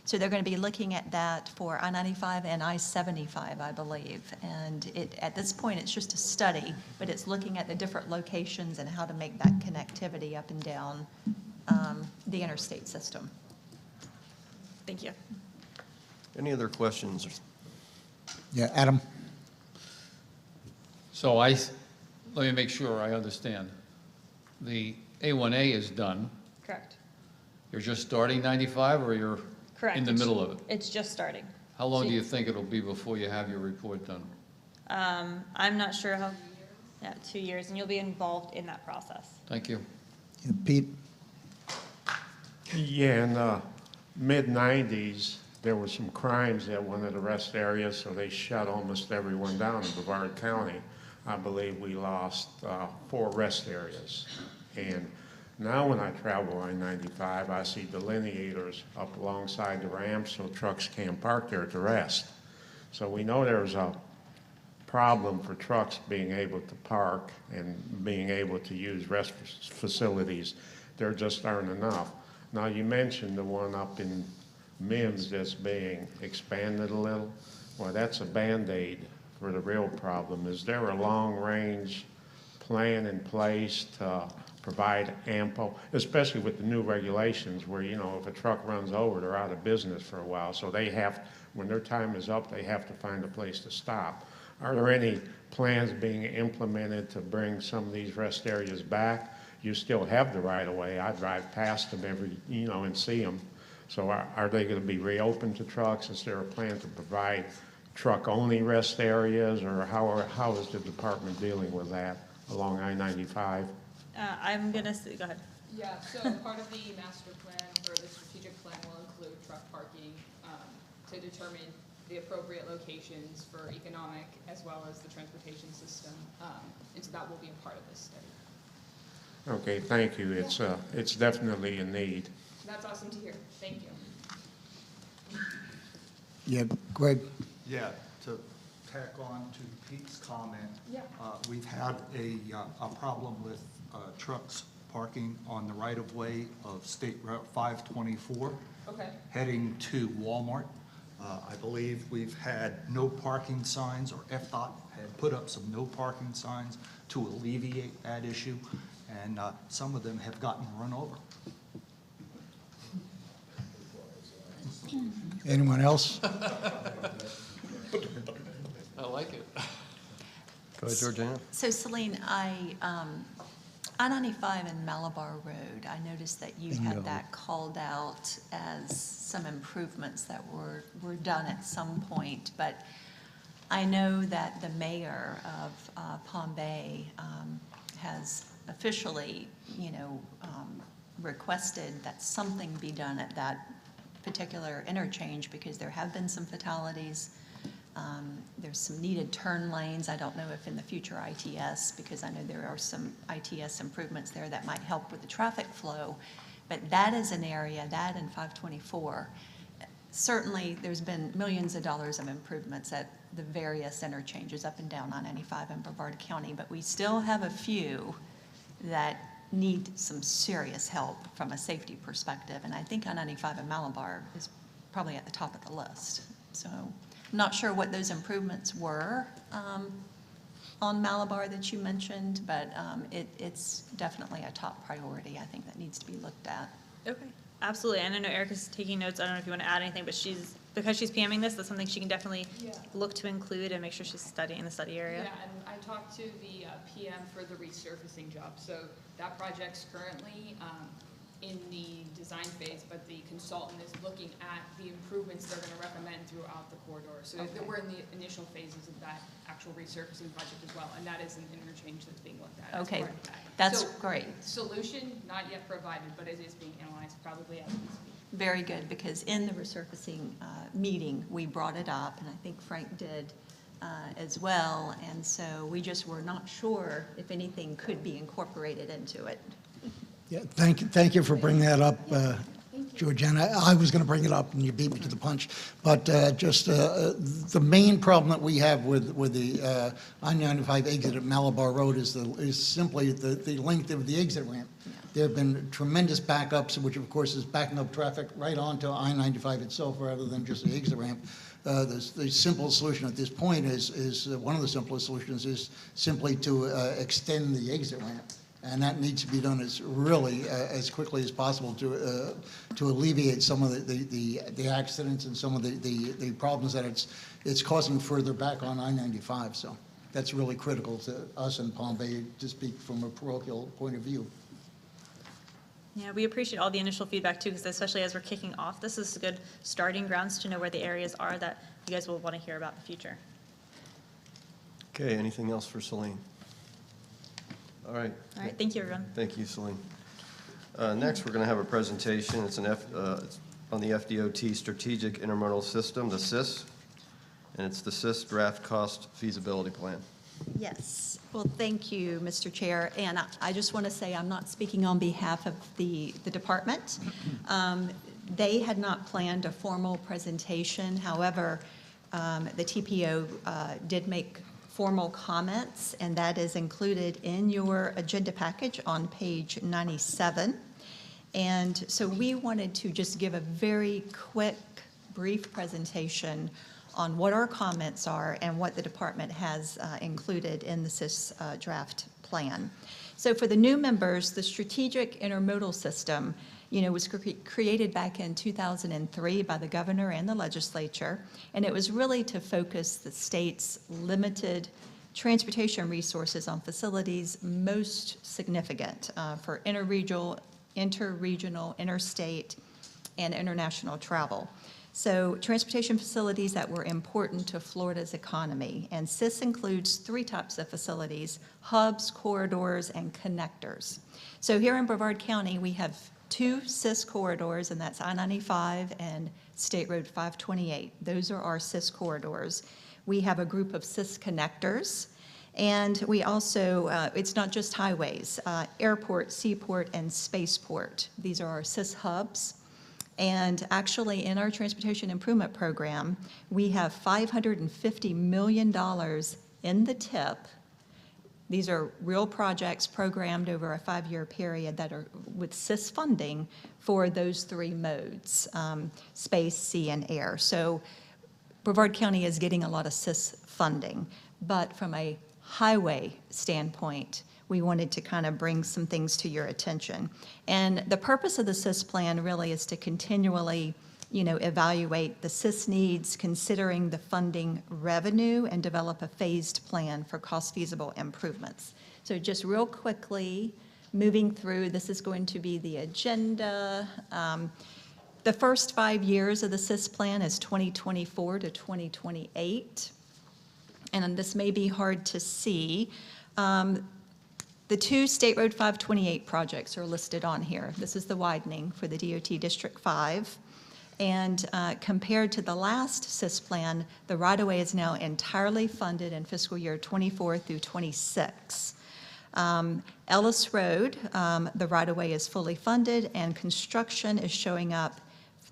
So they're going to be looking at that for I-95 and I-75, I believe. And at this point, it's just a study, but it's looking at the different locations and how to make that connectivity up and down the interstate system. Thank you. Any other questions? Yeah, Adam? So I let me make sure I understand. The A1A is done. Correct. You're just starting 95, or you're Correct. in the middle of it? It's just starting. How long So- do you think it'll be before you have your report done? I'm not sure how, yeah, 2 years, and you'll be involved in that process. Thank you. Yeah, Pete? Yeah, in the mid-90s, there were some crimes at one of the rest areas, so they shut almost everyone down in Brevard County. I believe we lost 4 rest areas. And now when I travel I-95, I see delineators up alongside the ramps so trucks can't park there to rest. So we know there's a problem for trucks being able to park and being able to use rest facilities. There just aren't enough. Now, you mentioned the one up in Mims that's being expanded a little. Well, that's a Band-Aid for the real problem. Is there a long-range plan in place to provide ample, especially with the new regulations where, you know, if a truck runs over, they're out of business for a while. So they have, when their time is up, they have to find a place to stop. Are there any plans being implemented to bring some of these rest areas back? You still have the right-of-way. I drive past them every, you know, and see them. So are they going to be reopened to trucks? Is there a plan to provide truck-only rest areas, or how is the department dealing with that along I-95? I'm gonna say, go ahead. Yeah, so part of the master plan or the strategic plan will include truck parking to determine the appropriate locations for economic as well as the transportation system. And so that will be a part of this study. Okay, thank you. It's definitely a need. That's awesome to hear. Thank you. Yeah, Greg? Yeah, to tack on to Pete's comment. Yeah. We've had a problem with trucks parking on the right-of-way of State Route 524. Okay. Heading to Walmart. I believe we've had no parking signs, or FDOT had put up some no parking signs to alleviate that issue, and some of them have gotten run over. Anyone else? I like it. Go ahead, Georgiana. So Celine, I-95 and Malabar Road, I noticed that you had that called out as some improvements that were done at some point, but I know that the mayor of Palm Bay has officially, requested that something be done at that particular interchange because there have been some fatalities. There's some needed turn lanes. I don't know if in the future ITS, because I know there are some ITS improvements there that might help with the traffic flow. But that is an area, that and 524, certainly there's been millions of dollars of improvements at the various interchanges up and down I-95 in Brevard County, but we still have a few that need some serious help from a safety perspective. And I think I-95 in Malabar is probably at the top of the list. So I'm not sure what those improvements were on Malabar that you mentioned, but it's definitely a top priority, I think, that needs to be looked at. Okay, absolutely. And I know Erica's taking notes. I don't know if you want to add anything, but because she's PMing this, that's something she can definitely look to include and make sure she's studying in the study area. Yeah, and I talked to the PM for the resurfacing job. So that project's currently in the design phase, but the consultant is looking at the improvements they're going to recommend throughout the corridor. So we're in the initial phases of that actual resurfacing project as well, and that is an interchange that's being looked at. Okay, as part of that. that's So, great. Solution not yet provided, but it is being analyzed probably as we speak. Very good, because in the resurfacing meeting, we brought it up, and I think Frank did as well, and so we just were not sure if anything could be incorporated into it. Yeah, thank you for bringing that up, Georgiana. I was going to bring it up, and you beat me to the punch. But just the main problem that we have with the I-95 exit at Malabar Road is simply the length of the exit ramp. There have been tremendous backups, which of course is backing up traffic right onto I-95 itself rather than just the exit ramp. The simple solution at this point is one of the simplest solutions is simply to extend the exit ramp. And that needs to be done as quickly as possible to alleviate some of the accidents and some of the problems that it's causing further back on I-95. So, that's really critical to us in Palm Bay, to speak from a parochial point of view. Yeah, we appreciate all the initial feedback too, because especially as we're kicking off, this is good starting grounds to know where the areas are that you guys will want to hear about in the future. Okay, anything else for Celine? All right. All right, thank you, everyone. Thank you, Celine. Next, we're going to have a presentation. It's it's on the FDOT Strategic Intermodal System, the SIS, and it's the SIS Draft Cost Feasibility Plan. Yes. Well, thank you, Mr. Chair. And I just want to say I'm not speaking on behalf of the department. They had not planned a formal presentation. However, the TPO did make formal comments, and that is included in your agenda package on page 97. And so we wanted to just give a very quick, brief presentation on what our comments are and what the department has included in the SIS draft plan. So for the new members, the Strategic Intermodal System, was created back in 2003 by the governor and the legislature, and it was really to focus the state's limited transportation resources on facilities most significant for interregional, interstate, and international travel. So transportation facilities that were important to Florida's economy. And SIS includes 3 types of facilities: hubs, corridors, and connectors. So here in Brevard County, we have 2 SIS corridors, and that's I-95 and State Road 528. Those are our SIS corridors. We have a group of SIS connectors, and we also, it's not just highways, airport, seaport, and spaceport. These are our SIS hubs. And actually, in our transportation improvement program, we have $550 million in the TIP. These are real projects programmed over a 5-year period that are with SIS funding for those 3 modes, space, sea, and air. So Brevard County is getting a lot of SIS funding. But from a highway standpoint, we wanted to kind of bring some things to your attention. And the purpose of the SIS plan really is to continually, evaluate the SIS needs, considering the funding revenue, and develop a phased plan for cost-feasible improvements. So just real quickly, moving through, this is going to be the agenda. The first 5 years of the SIS plan is 2024 to 2028. And this may be hard to see. The 2 State Road 528 projects are listed on here. This is the widening for the DOT District 5. And compared to the last SIS plan, the right-of-way is now entirely funded in fiscal year 24 through 26. Ellis Road, the right-of-way is fully funded, and construction is showing up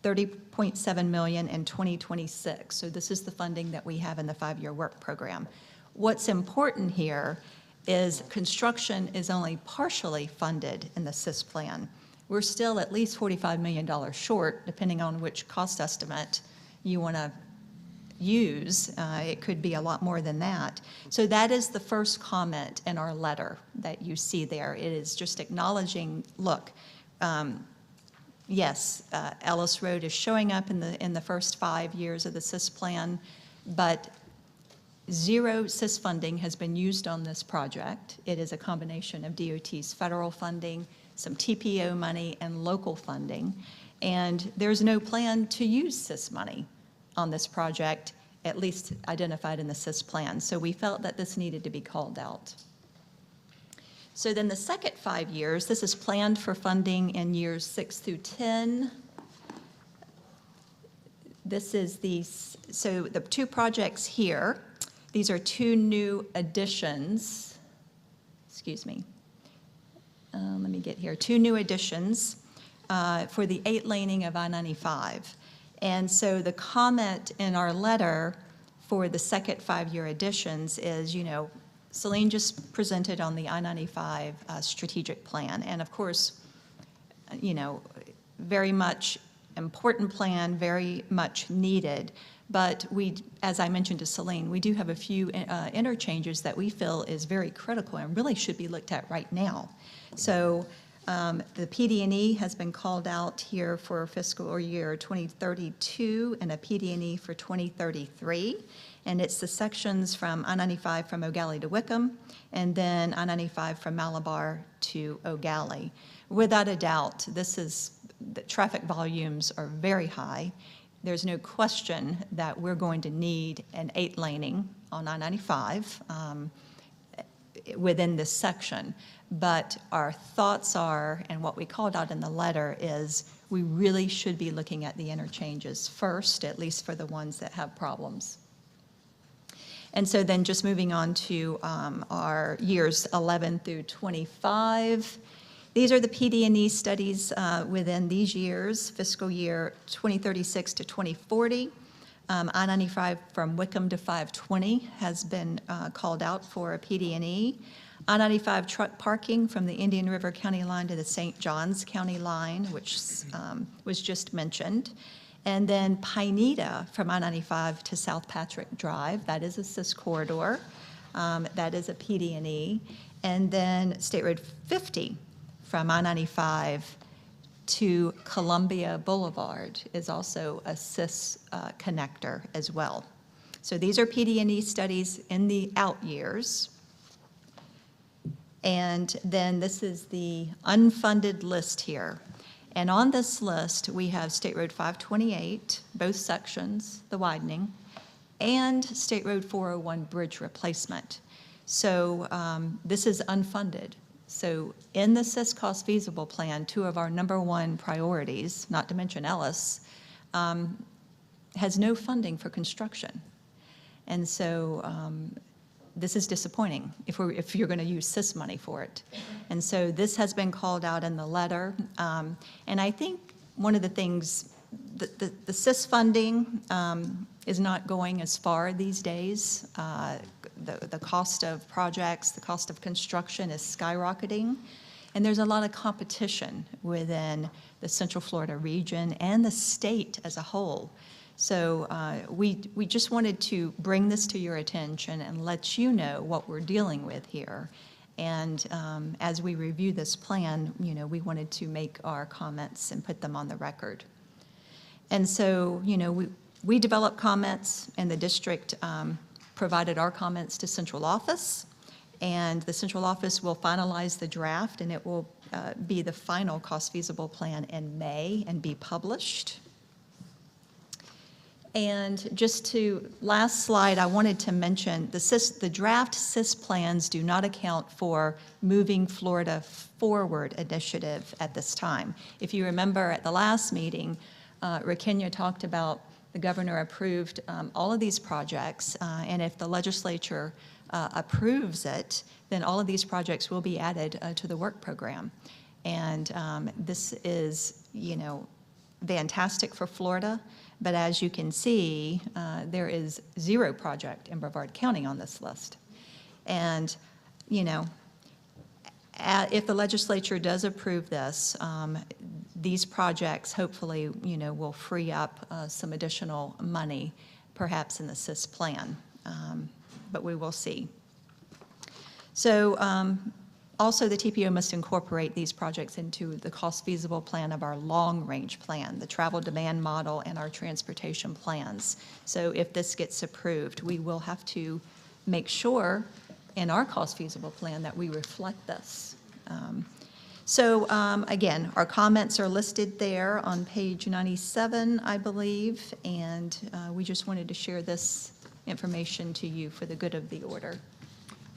$30.7 million in 2026. So this is the funding that we have in the 5-year work program. What's important here is construction is only partially funded in the SIS plan. We're still at least $45 million short, depending on which cost estimate you want to use. It could be a lot more than that. So that is the first comment in our letter that you see there. It is just acknowledging, look, yes, Ellis Road is showing up in the first 5 years of the SIS plan, but 0 SIS funding has been used on this project. It is a combination of DOT's federal funding, some TPO money, and local funding. And there's no plan to use SIS money on this project, at least identified in the SIS plan. So we felt that this needed to be called out. So then the second 5 years, this is planned for funding in years 6 through 10. This is so the 2 projects here, these are 2 new additions. Excuse me. Let me get here. 2 new additions for the 8-laning of I-95. And so the comment in our letter for the second 5-year additions is, Celine just presented on the I-95 strategic plan. And of course, very much important plan, very much needed. But as I mentioned to Celine, we do have a few interchanges that we feel is very critical and really should be looked at right now. So The PD&E has been called out here for fiscal year 2032 and a PD&E for 2033. And it's the sections from I-95 from O'Galley to Wickham, and then I-95 from Malabar to O'Galley. Without a doubt, the traffic volumes are very high. There's no question that we're going to need an 8-laning on I-95 within this section. But our thoughts are, and what we called out in the letter is, we really should be looking at the interchanges first, at least for the ones that have problems. And so then just moving on to our years 11 through 25. These are the PD&E studies within these years, fiscal year 2036 to 2040. I-95 from Wickham to 520 has been called out for a PD&E. I-95 truck parking from the Indian River County line to the St. Johns County line, which was just mentioned. And then Pineda from I-95 to South Patrick Drive, that is a SIS corridor. That is a PD&E. And then State Road 50 from I-95 to Columbia Boulevard is also a SIS connector as well. So these are PD&E studies in the out years. And then this is the unfunded list here. And on this list, we have State Road 528, both sections, the widening, and State Road 401 bridge replacement. So this is unfunded. So in the SIS cost feasible plan, two of our #1 priorities, not to mention Ellis, has no funding for construction. And so this is disappointing if you're going to use SIS money for it. And so this has been called out in the letter. And I think one of the things, the SIS funding is not going as far these days. The cost of projects, the cost of construction is skyrocketing. And there's a lot of competition within the Central Florida region and the state as a whole. So we just wanted to bring this to your attention and let you know what we're dealing with here. And as we review this plan, we wanted to make our comments and put them on the record. And so, we developed comments, and the district provided our comments to central office. And the central office will finalize the draft, and it will be the final cost feasible plan in May and be published. And just last slide, I wanted to mention the draft SIS plans do not account for Moving Florida Forward initiative at this time. If you remember at the last meeting, Rakenya talked about the governor approved all of these projects, and if the legislature approves it, then all of these projects will be added to the work program. And this is, fantastic for Florida. But as you can see, there is 0 project in Brevard County on this list. And, if the legislature does approve this, these projects hopefully, will free up some additional money, perhaps in the SIS plan. But we will see. So also, the TPO must incorporate these projects into the cost feasible plan of our long-range plan, the travel demand model, and our transportation plans. So if this gets approved, we will have to make sure in our cost feasible plan that we reflect this. Again, our comments are listed there on page 97, I believe, and we just wanted to share this information to you for the good of the order.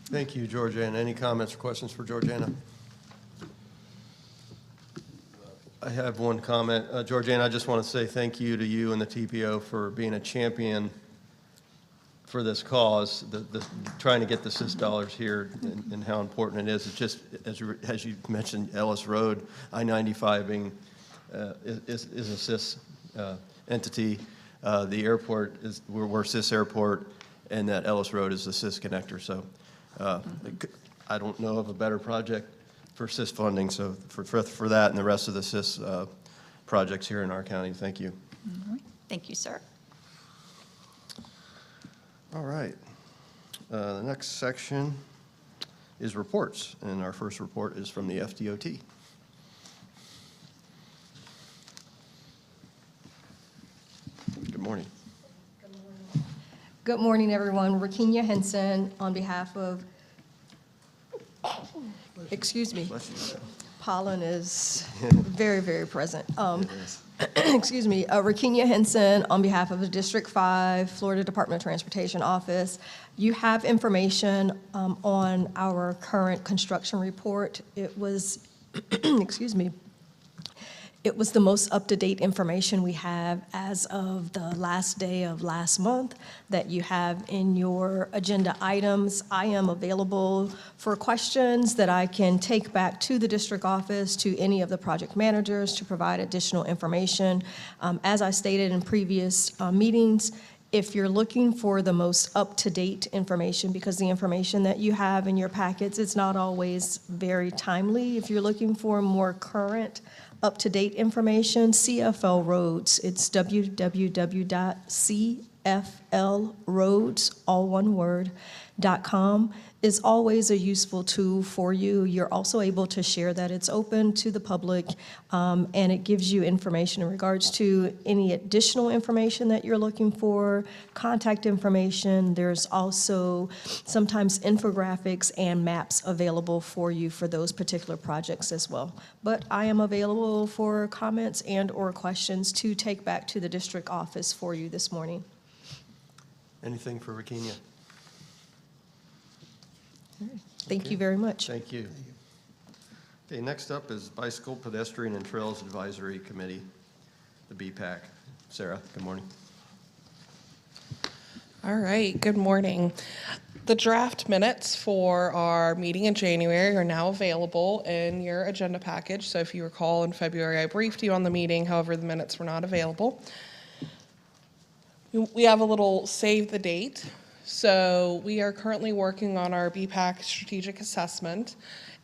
Thank you, Georgiana. Any comments or questions for Georgiana? I have one comment. Georgiana, I just want to say thank you to you and the TPO for being a champion for this cause, trying to get the SIS dollars here and how important it is. It's just, as you mentioned, Ellis Road, I-95 being, is a SIS entity. The airport we're SIS airport, and that Ellis Road is the SIS connector. So I don't know of a better project for SIS funding. So for that and the rest of the SIS projects here in our county, thank you. Mm-hmm. Thank you, sir. All right. The next section is reports, and our first report is from the FDOT. morning. Good morning, everyone. Rakinya Henson on behalf of, excuse me, pollen is very, very present. Excuse me, Rakinya Henson on behalf of the District 5 Florida Department of Transportation Office. You have information on our current construction report. It was, excuse me, it was the most up-to-date information we have as of the last day of last month that you have in your agenda items. I am available for questions that I can take back to the district office, to any of the project managers to provide additional information. As I stated in previous meetings, if you're looking for the most up-to-date information, because the information that you have in your packets is not always very timely, if you're looking for more current, up-to-date information, CFL Roads, it's www.cflroads, all one word, .com is always a useful tool for you. You're also able to share that. It's open to the public, and it gives you information in regards to any additional information that you're looking for, contact information. There's also sometimes infographics and maps available for you for those particular projects as well. But I am available for comments and/or questions to take back to the district office for you this morning. Anything for Rakinya? Thank you very much. Thank you. Okay, next up is Bicycle, Pedestrian, and Trails Advisory Committee, the BPAC. Sarah, good morning. All right, good morning. The draft minutes for our meeting in January are now available in your agenda package. So if you recall, in February, I briefed you on the meeting. However, the minutes were not available. We have a little save the date. So we are currently working on our BPAC strategic assessment.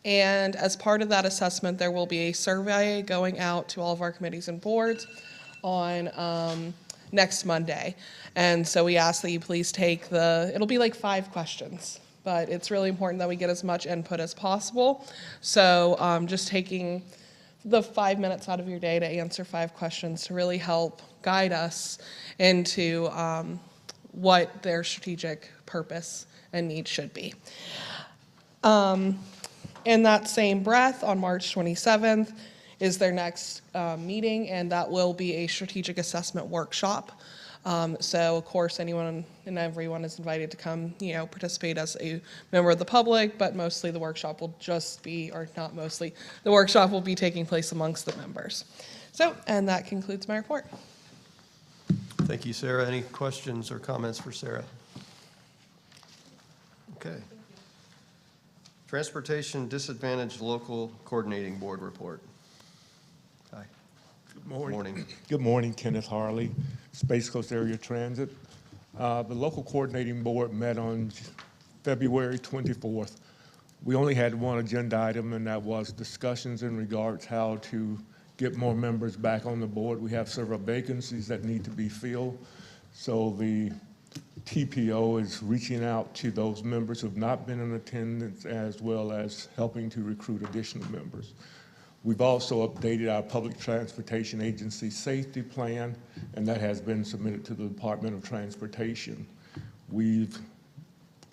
And as part of that assessment, there will be a survey going out to all of our committees and boards on next Monday. And so we ask that you please take it'll be like 5 questions, but it's really important that we get as much input as possible. So just taking the 5 minutes out of your day to answer 5 questions to really help guide us into what their strategic purpose and needs should be. In that same breath, on March 27th is their next meeting, and that will be a strategic assessment workshop. So of course, anyone and everyone is invited to come, participate as a member of the public, but mostly the workshop will just be, or not mostly, the workshop will be taking place amongst the members. So, and that concludes my report. Thank you, Sarah. Any questions or comments for Sarah? Okay. Transportation Disadvantaged Local Coordinating Board report. Hi. Good morning. Morning. Good morning, Kenneth Harley, Space Coast Area Transit. The local coordinating board met on February 24th. We only had one agenda item, and that was discussions in regards how to get more members back on the board. We have several vacancies that need to be filled. So the TPO is reaching out to those members who have not been in attendance, as well as helping to recruit additional members. We've also updated our Public Transportation Agency Safety Plan, and that has been submitted to the Department of Transportation. We've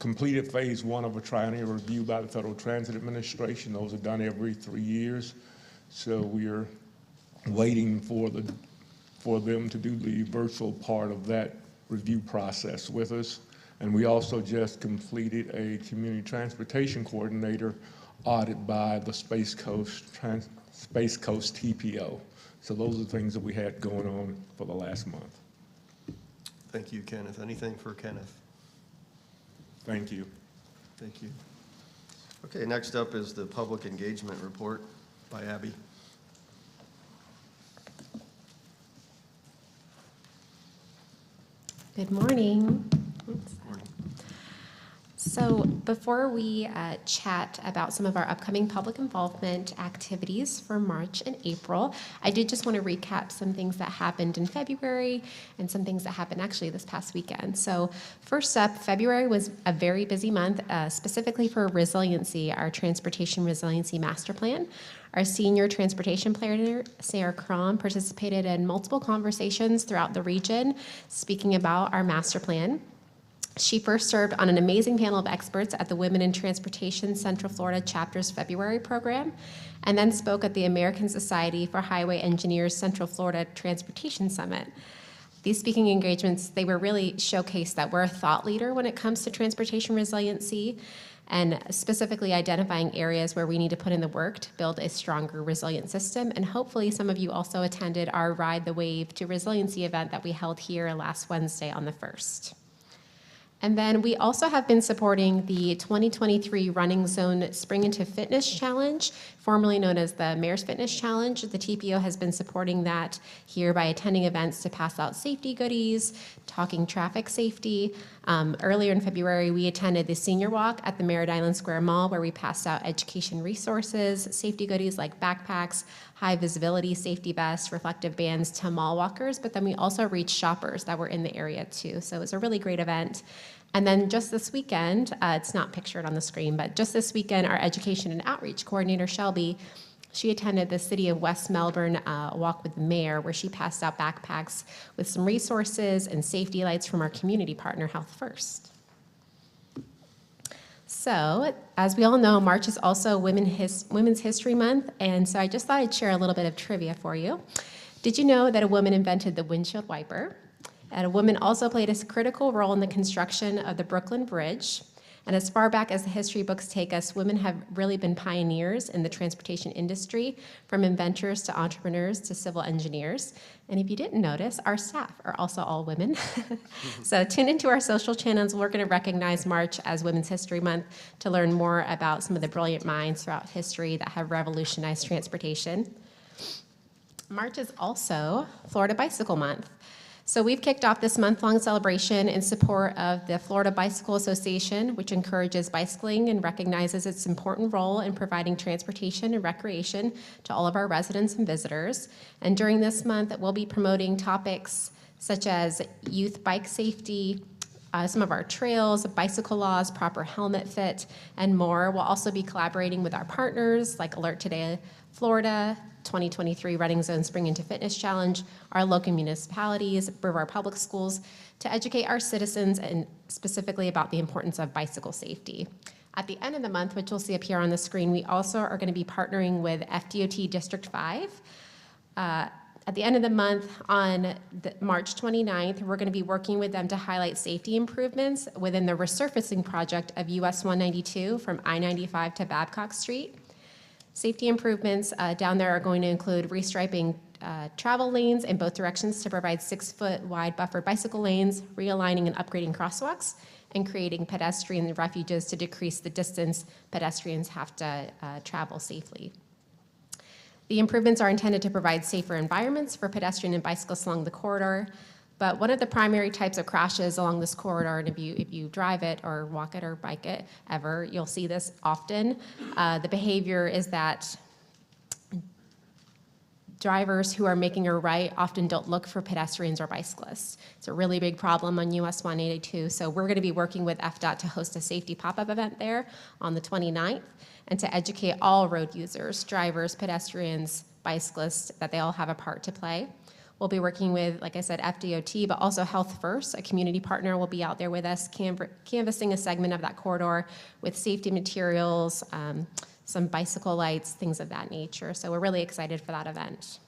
completed phase 1 of a triennial review by the Federal Transit Administration. Those are done every 3 years. So we are waiting for them to do the virtual part of that review process with us. And we also just completed a community transportation coordinator audit by the Space Coast TPO. So those are the things that we had going on for the last month. Thank you, Kenneth. Anything for Kenneth? Thank you. Thank you. Okay, next up is the public engagement report by Abby. Good morning. So before we chat about some of our upcoming public involvement activities for March and April, I did just want to recap some things that happened in February and some things that happened actually this past weekend. So first up, February was a very busy month, specifically for resiliency, our Transportation Resiliency Master Plan. Our senior transportation planner, Sarah Crom, participated in multiple conversations throughout the region, speaking about our master plan. She first served on an amazing panel of experts at the Women in Transportation Central Florida Chapter's February program, and then spoke at the American Society for Highway Engineers Central Florida Transportation Summit. These speaking engagements, they were really showcased that we're a thought leader when it comes to transportation resiliency, and specifically identifying areas where we need to put in the work to build a stronger, resilient system. And hopefully some of you also attended our Ride the Wave to Resiliency event that we held here last Wednesday on the 1st. And then we also have been supporting the 2023 Running Zone Spring into Fitness Challenge, formerly known as the Mayor's Fitness Challenge. The TPO has been supporting that here by attending events to pass out safety goodies, talking traffic safety. Earlier in February, we attended the Senior Walk at the Merritt Island Square Mall, where we passed out education resources, safety goodies like backpacks, high visibility safety vests, reflective bands to mall walkers, but then we also reached shoppers that were in the area too. So it was a really great event. And then just this weekend, it's not pictured on the screen, but just this weekend, our education and outreach coordinator, Shelby, she attended the City of West Melbourne Walk with the Mayor, where she passed out backpacks with some resources and safety lights from our community partner, Health First. So, as we all know, March is also Women's History Month, and so I just thought I'd share a little bit of trivia for you. Did you know that a woman invented the windshield wiper? And a woman also played a critical role in the construction of the Brooklyn Bridge. And as far back as the history books take us, women have really been pioneers in the transportation industry, from inventors to entrepreneurs to civil engineers. And if you didn't notice, our staff are also all women. So tune into our social channels. We're going to recognize March as Women's History Month to learn more about some of the brilliant minds throughout history that have revolutionized transportation. March is also Florida Bicycle Month. So we've kicked off this month-long celebration in support of the Florida Bicycle Association, which encourages bicycling and recognizes its important role in providing transportation and recreation to all of our residents and visitors. And during this month, we'll be promoting topics such as youth bike safety, some of our trails, bicycle laws, proper helmet fit, and more. We'll also be collaborating with our partners like Alert Today Florida, 2023 Running Zone Spring into Fitness Challenge, our local municipalities, Brevard Public Schools, to educate our citizens and specifically about the importance of bicycle safety. At the end of the month, which you'll see up here on the screen, we also are going to be partnering with FDOT District 5. At the end of the month, on March 29th, we're going to be working with them to highlight safety improvements within the resurfacing project of US 192 from I-95 to Babcock Street. Safety improvements down there are going to include restriping travel lanes in both directions to provide 6-foot wide buffered bicycle lanes, realigning and upgrading crosswalks, and creating pedestrian refuges to decrease the distance pedestrians have to travel safely. The improvements are intended to provide safer environments for pedestrian and bicyclists along the corridor. But one of the primary types of crashes along this corridor, and if you drive it or walk it or bike it ever, you'll see this often. The behavior is that drivers who are making a right often don't look for pedestrians or bicyclists. It's a really big problem on US 182, so we're going to be working with FDOT to host a safety pop-up event there on the 29th and to educate all road users, drivers, pedestrians, bicyclists, that they all have a part to play. We'll be working with, like I said, FDOT, but also Health First, a community partner, will be out there with us, canvassing a segment of that corridor with safety materials, some bicycle lights, things of that nature. So we're really excited for that event.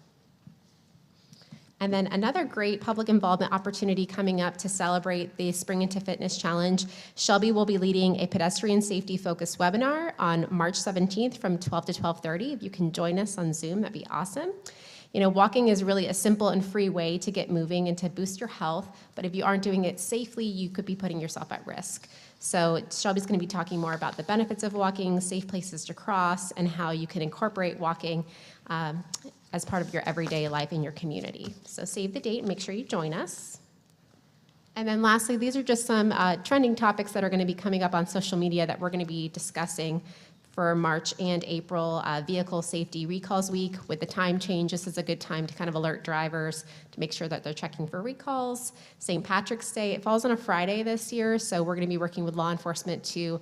And then another great public involvement opportunity coming up to celebrate the Spring into Fitness Challenge. Shelby will be leading a pedestrian safety focused webinar on March 17th from 12 to 12:30. If you can join us on Zoom, that'd be awesome. You know, walking is really a simple and free way to get moving and to boost your health, but if you aren't doing it safely, you could be putting yourself at risk. So Shelby's going to be talking more about the benefits of walking, safe places to cross, and how you can incorporate walking as part of your everyday life in your community. So save the date and make sure you join us. And then lastly, these are just some trending topics that are going to be coming up on social media that we're going to be discussing for March and April. Vehicle Safety Recalls Week. With the time change, this is a good time to kind of alert drivers to make sure that they're checking for recalls. St. Patrick's Day, it falls on a Friday this year, so we're going to be working with law enforcement to,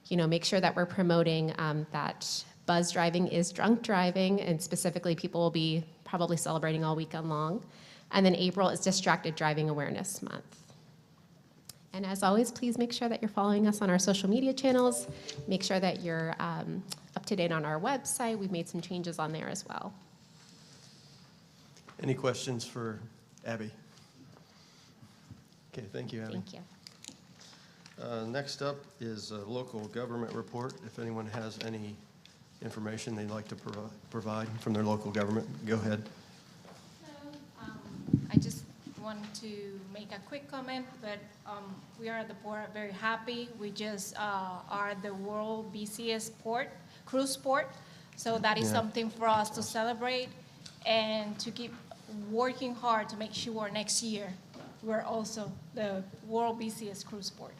you know, make sure that we're promoting that Buzz driving is drunk driving, and specifically, people will be probably celebrating all weekend long. And then April is Distracted Driving Awareness Month. And as always, please make sure that you're following us on our social media channels. Make sure that you're up to date on our website. We've made some changes on there as well. Any questions for Abby? Okay, thank you, Abby. Thank you. Next up is a local government report. If anyone has any information they'd like to provide from their local government, go ahead. I just want to make a quick comment, but we are at the port very happy. We just are the world busiest port, cruise port. So that is something for us to celebrate and to keep working hard to make sure next year we're also the world busiest cruise port.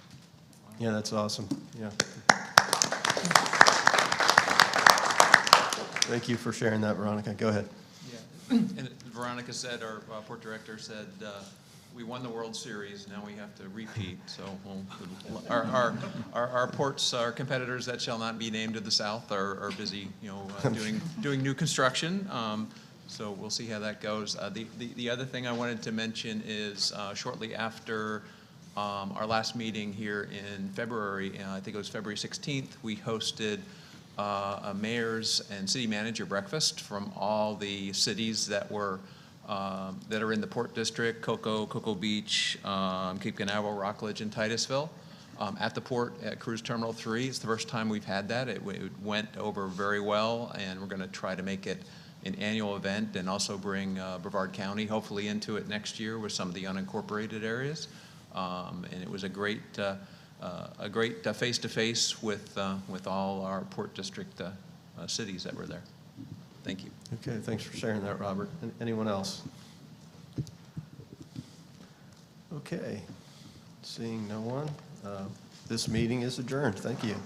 Yeah, that's awesome. Yeah. Thank you for sharing that, Veronica. Go ahead. Yeah, and Veronica said, our port director said, we won the World Series, now we have to repeat. So our ports, our competitors that shall not be named to the south are busy, doing new construction. So we'll see how that goes. The other thing I wanted to mention is shortly after our last meeting here in February, I think it was February 16th, we hosted a mayor's and city manager breakfast from all the cities that were that are in the Port District: Cocoa Beach, Cape Canaveral, Rockledge, and Titusville. At the port at Cruise Terminal 3, it's the first time we've had that. It went over very well, and we're going to try to make it an annual event and also bring Brevard County hopefully into it next year with some of the unincorporated areas. And it was a great face-to-face with all our Port District cities that were there. Thank you. Okay, thanks for sharing that, Robert. Anyone else? Okay, seeing no one, this meeting is adjourned. Thank you.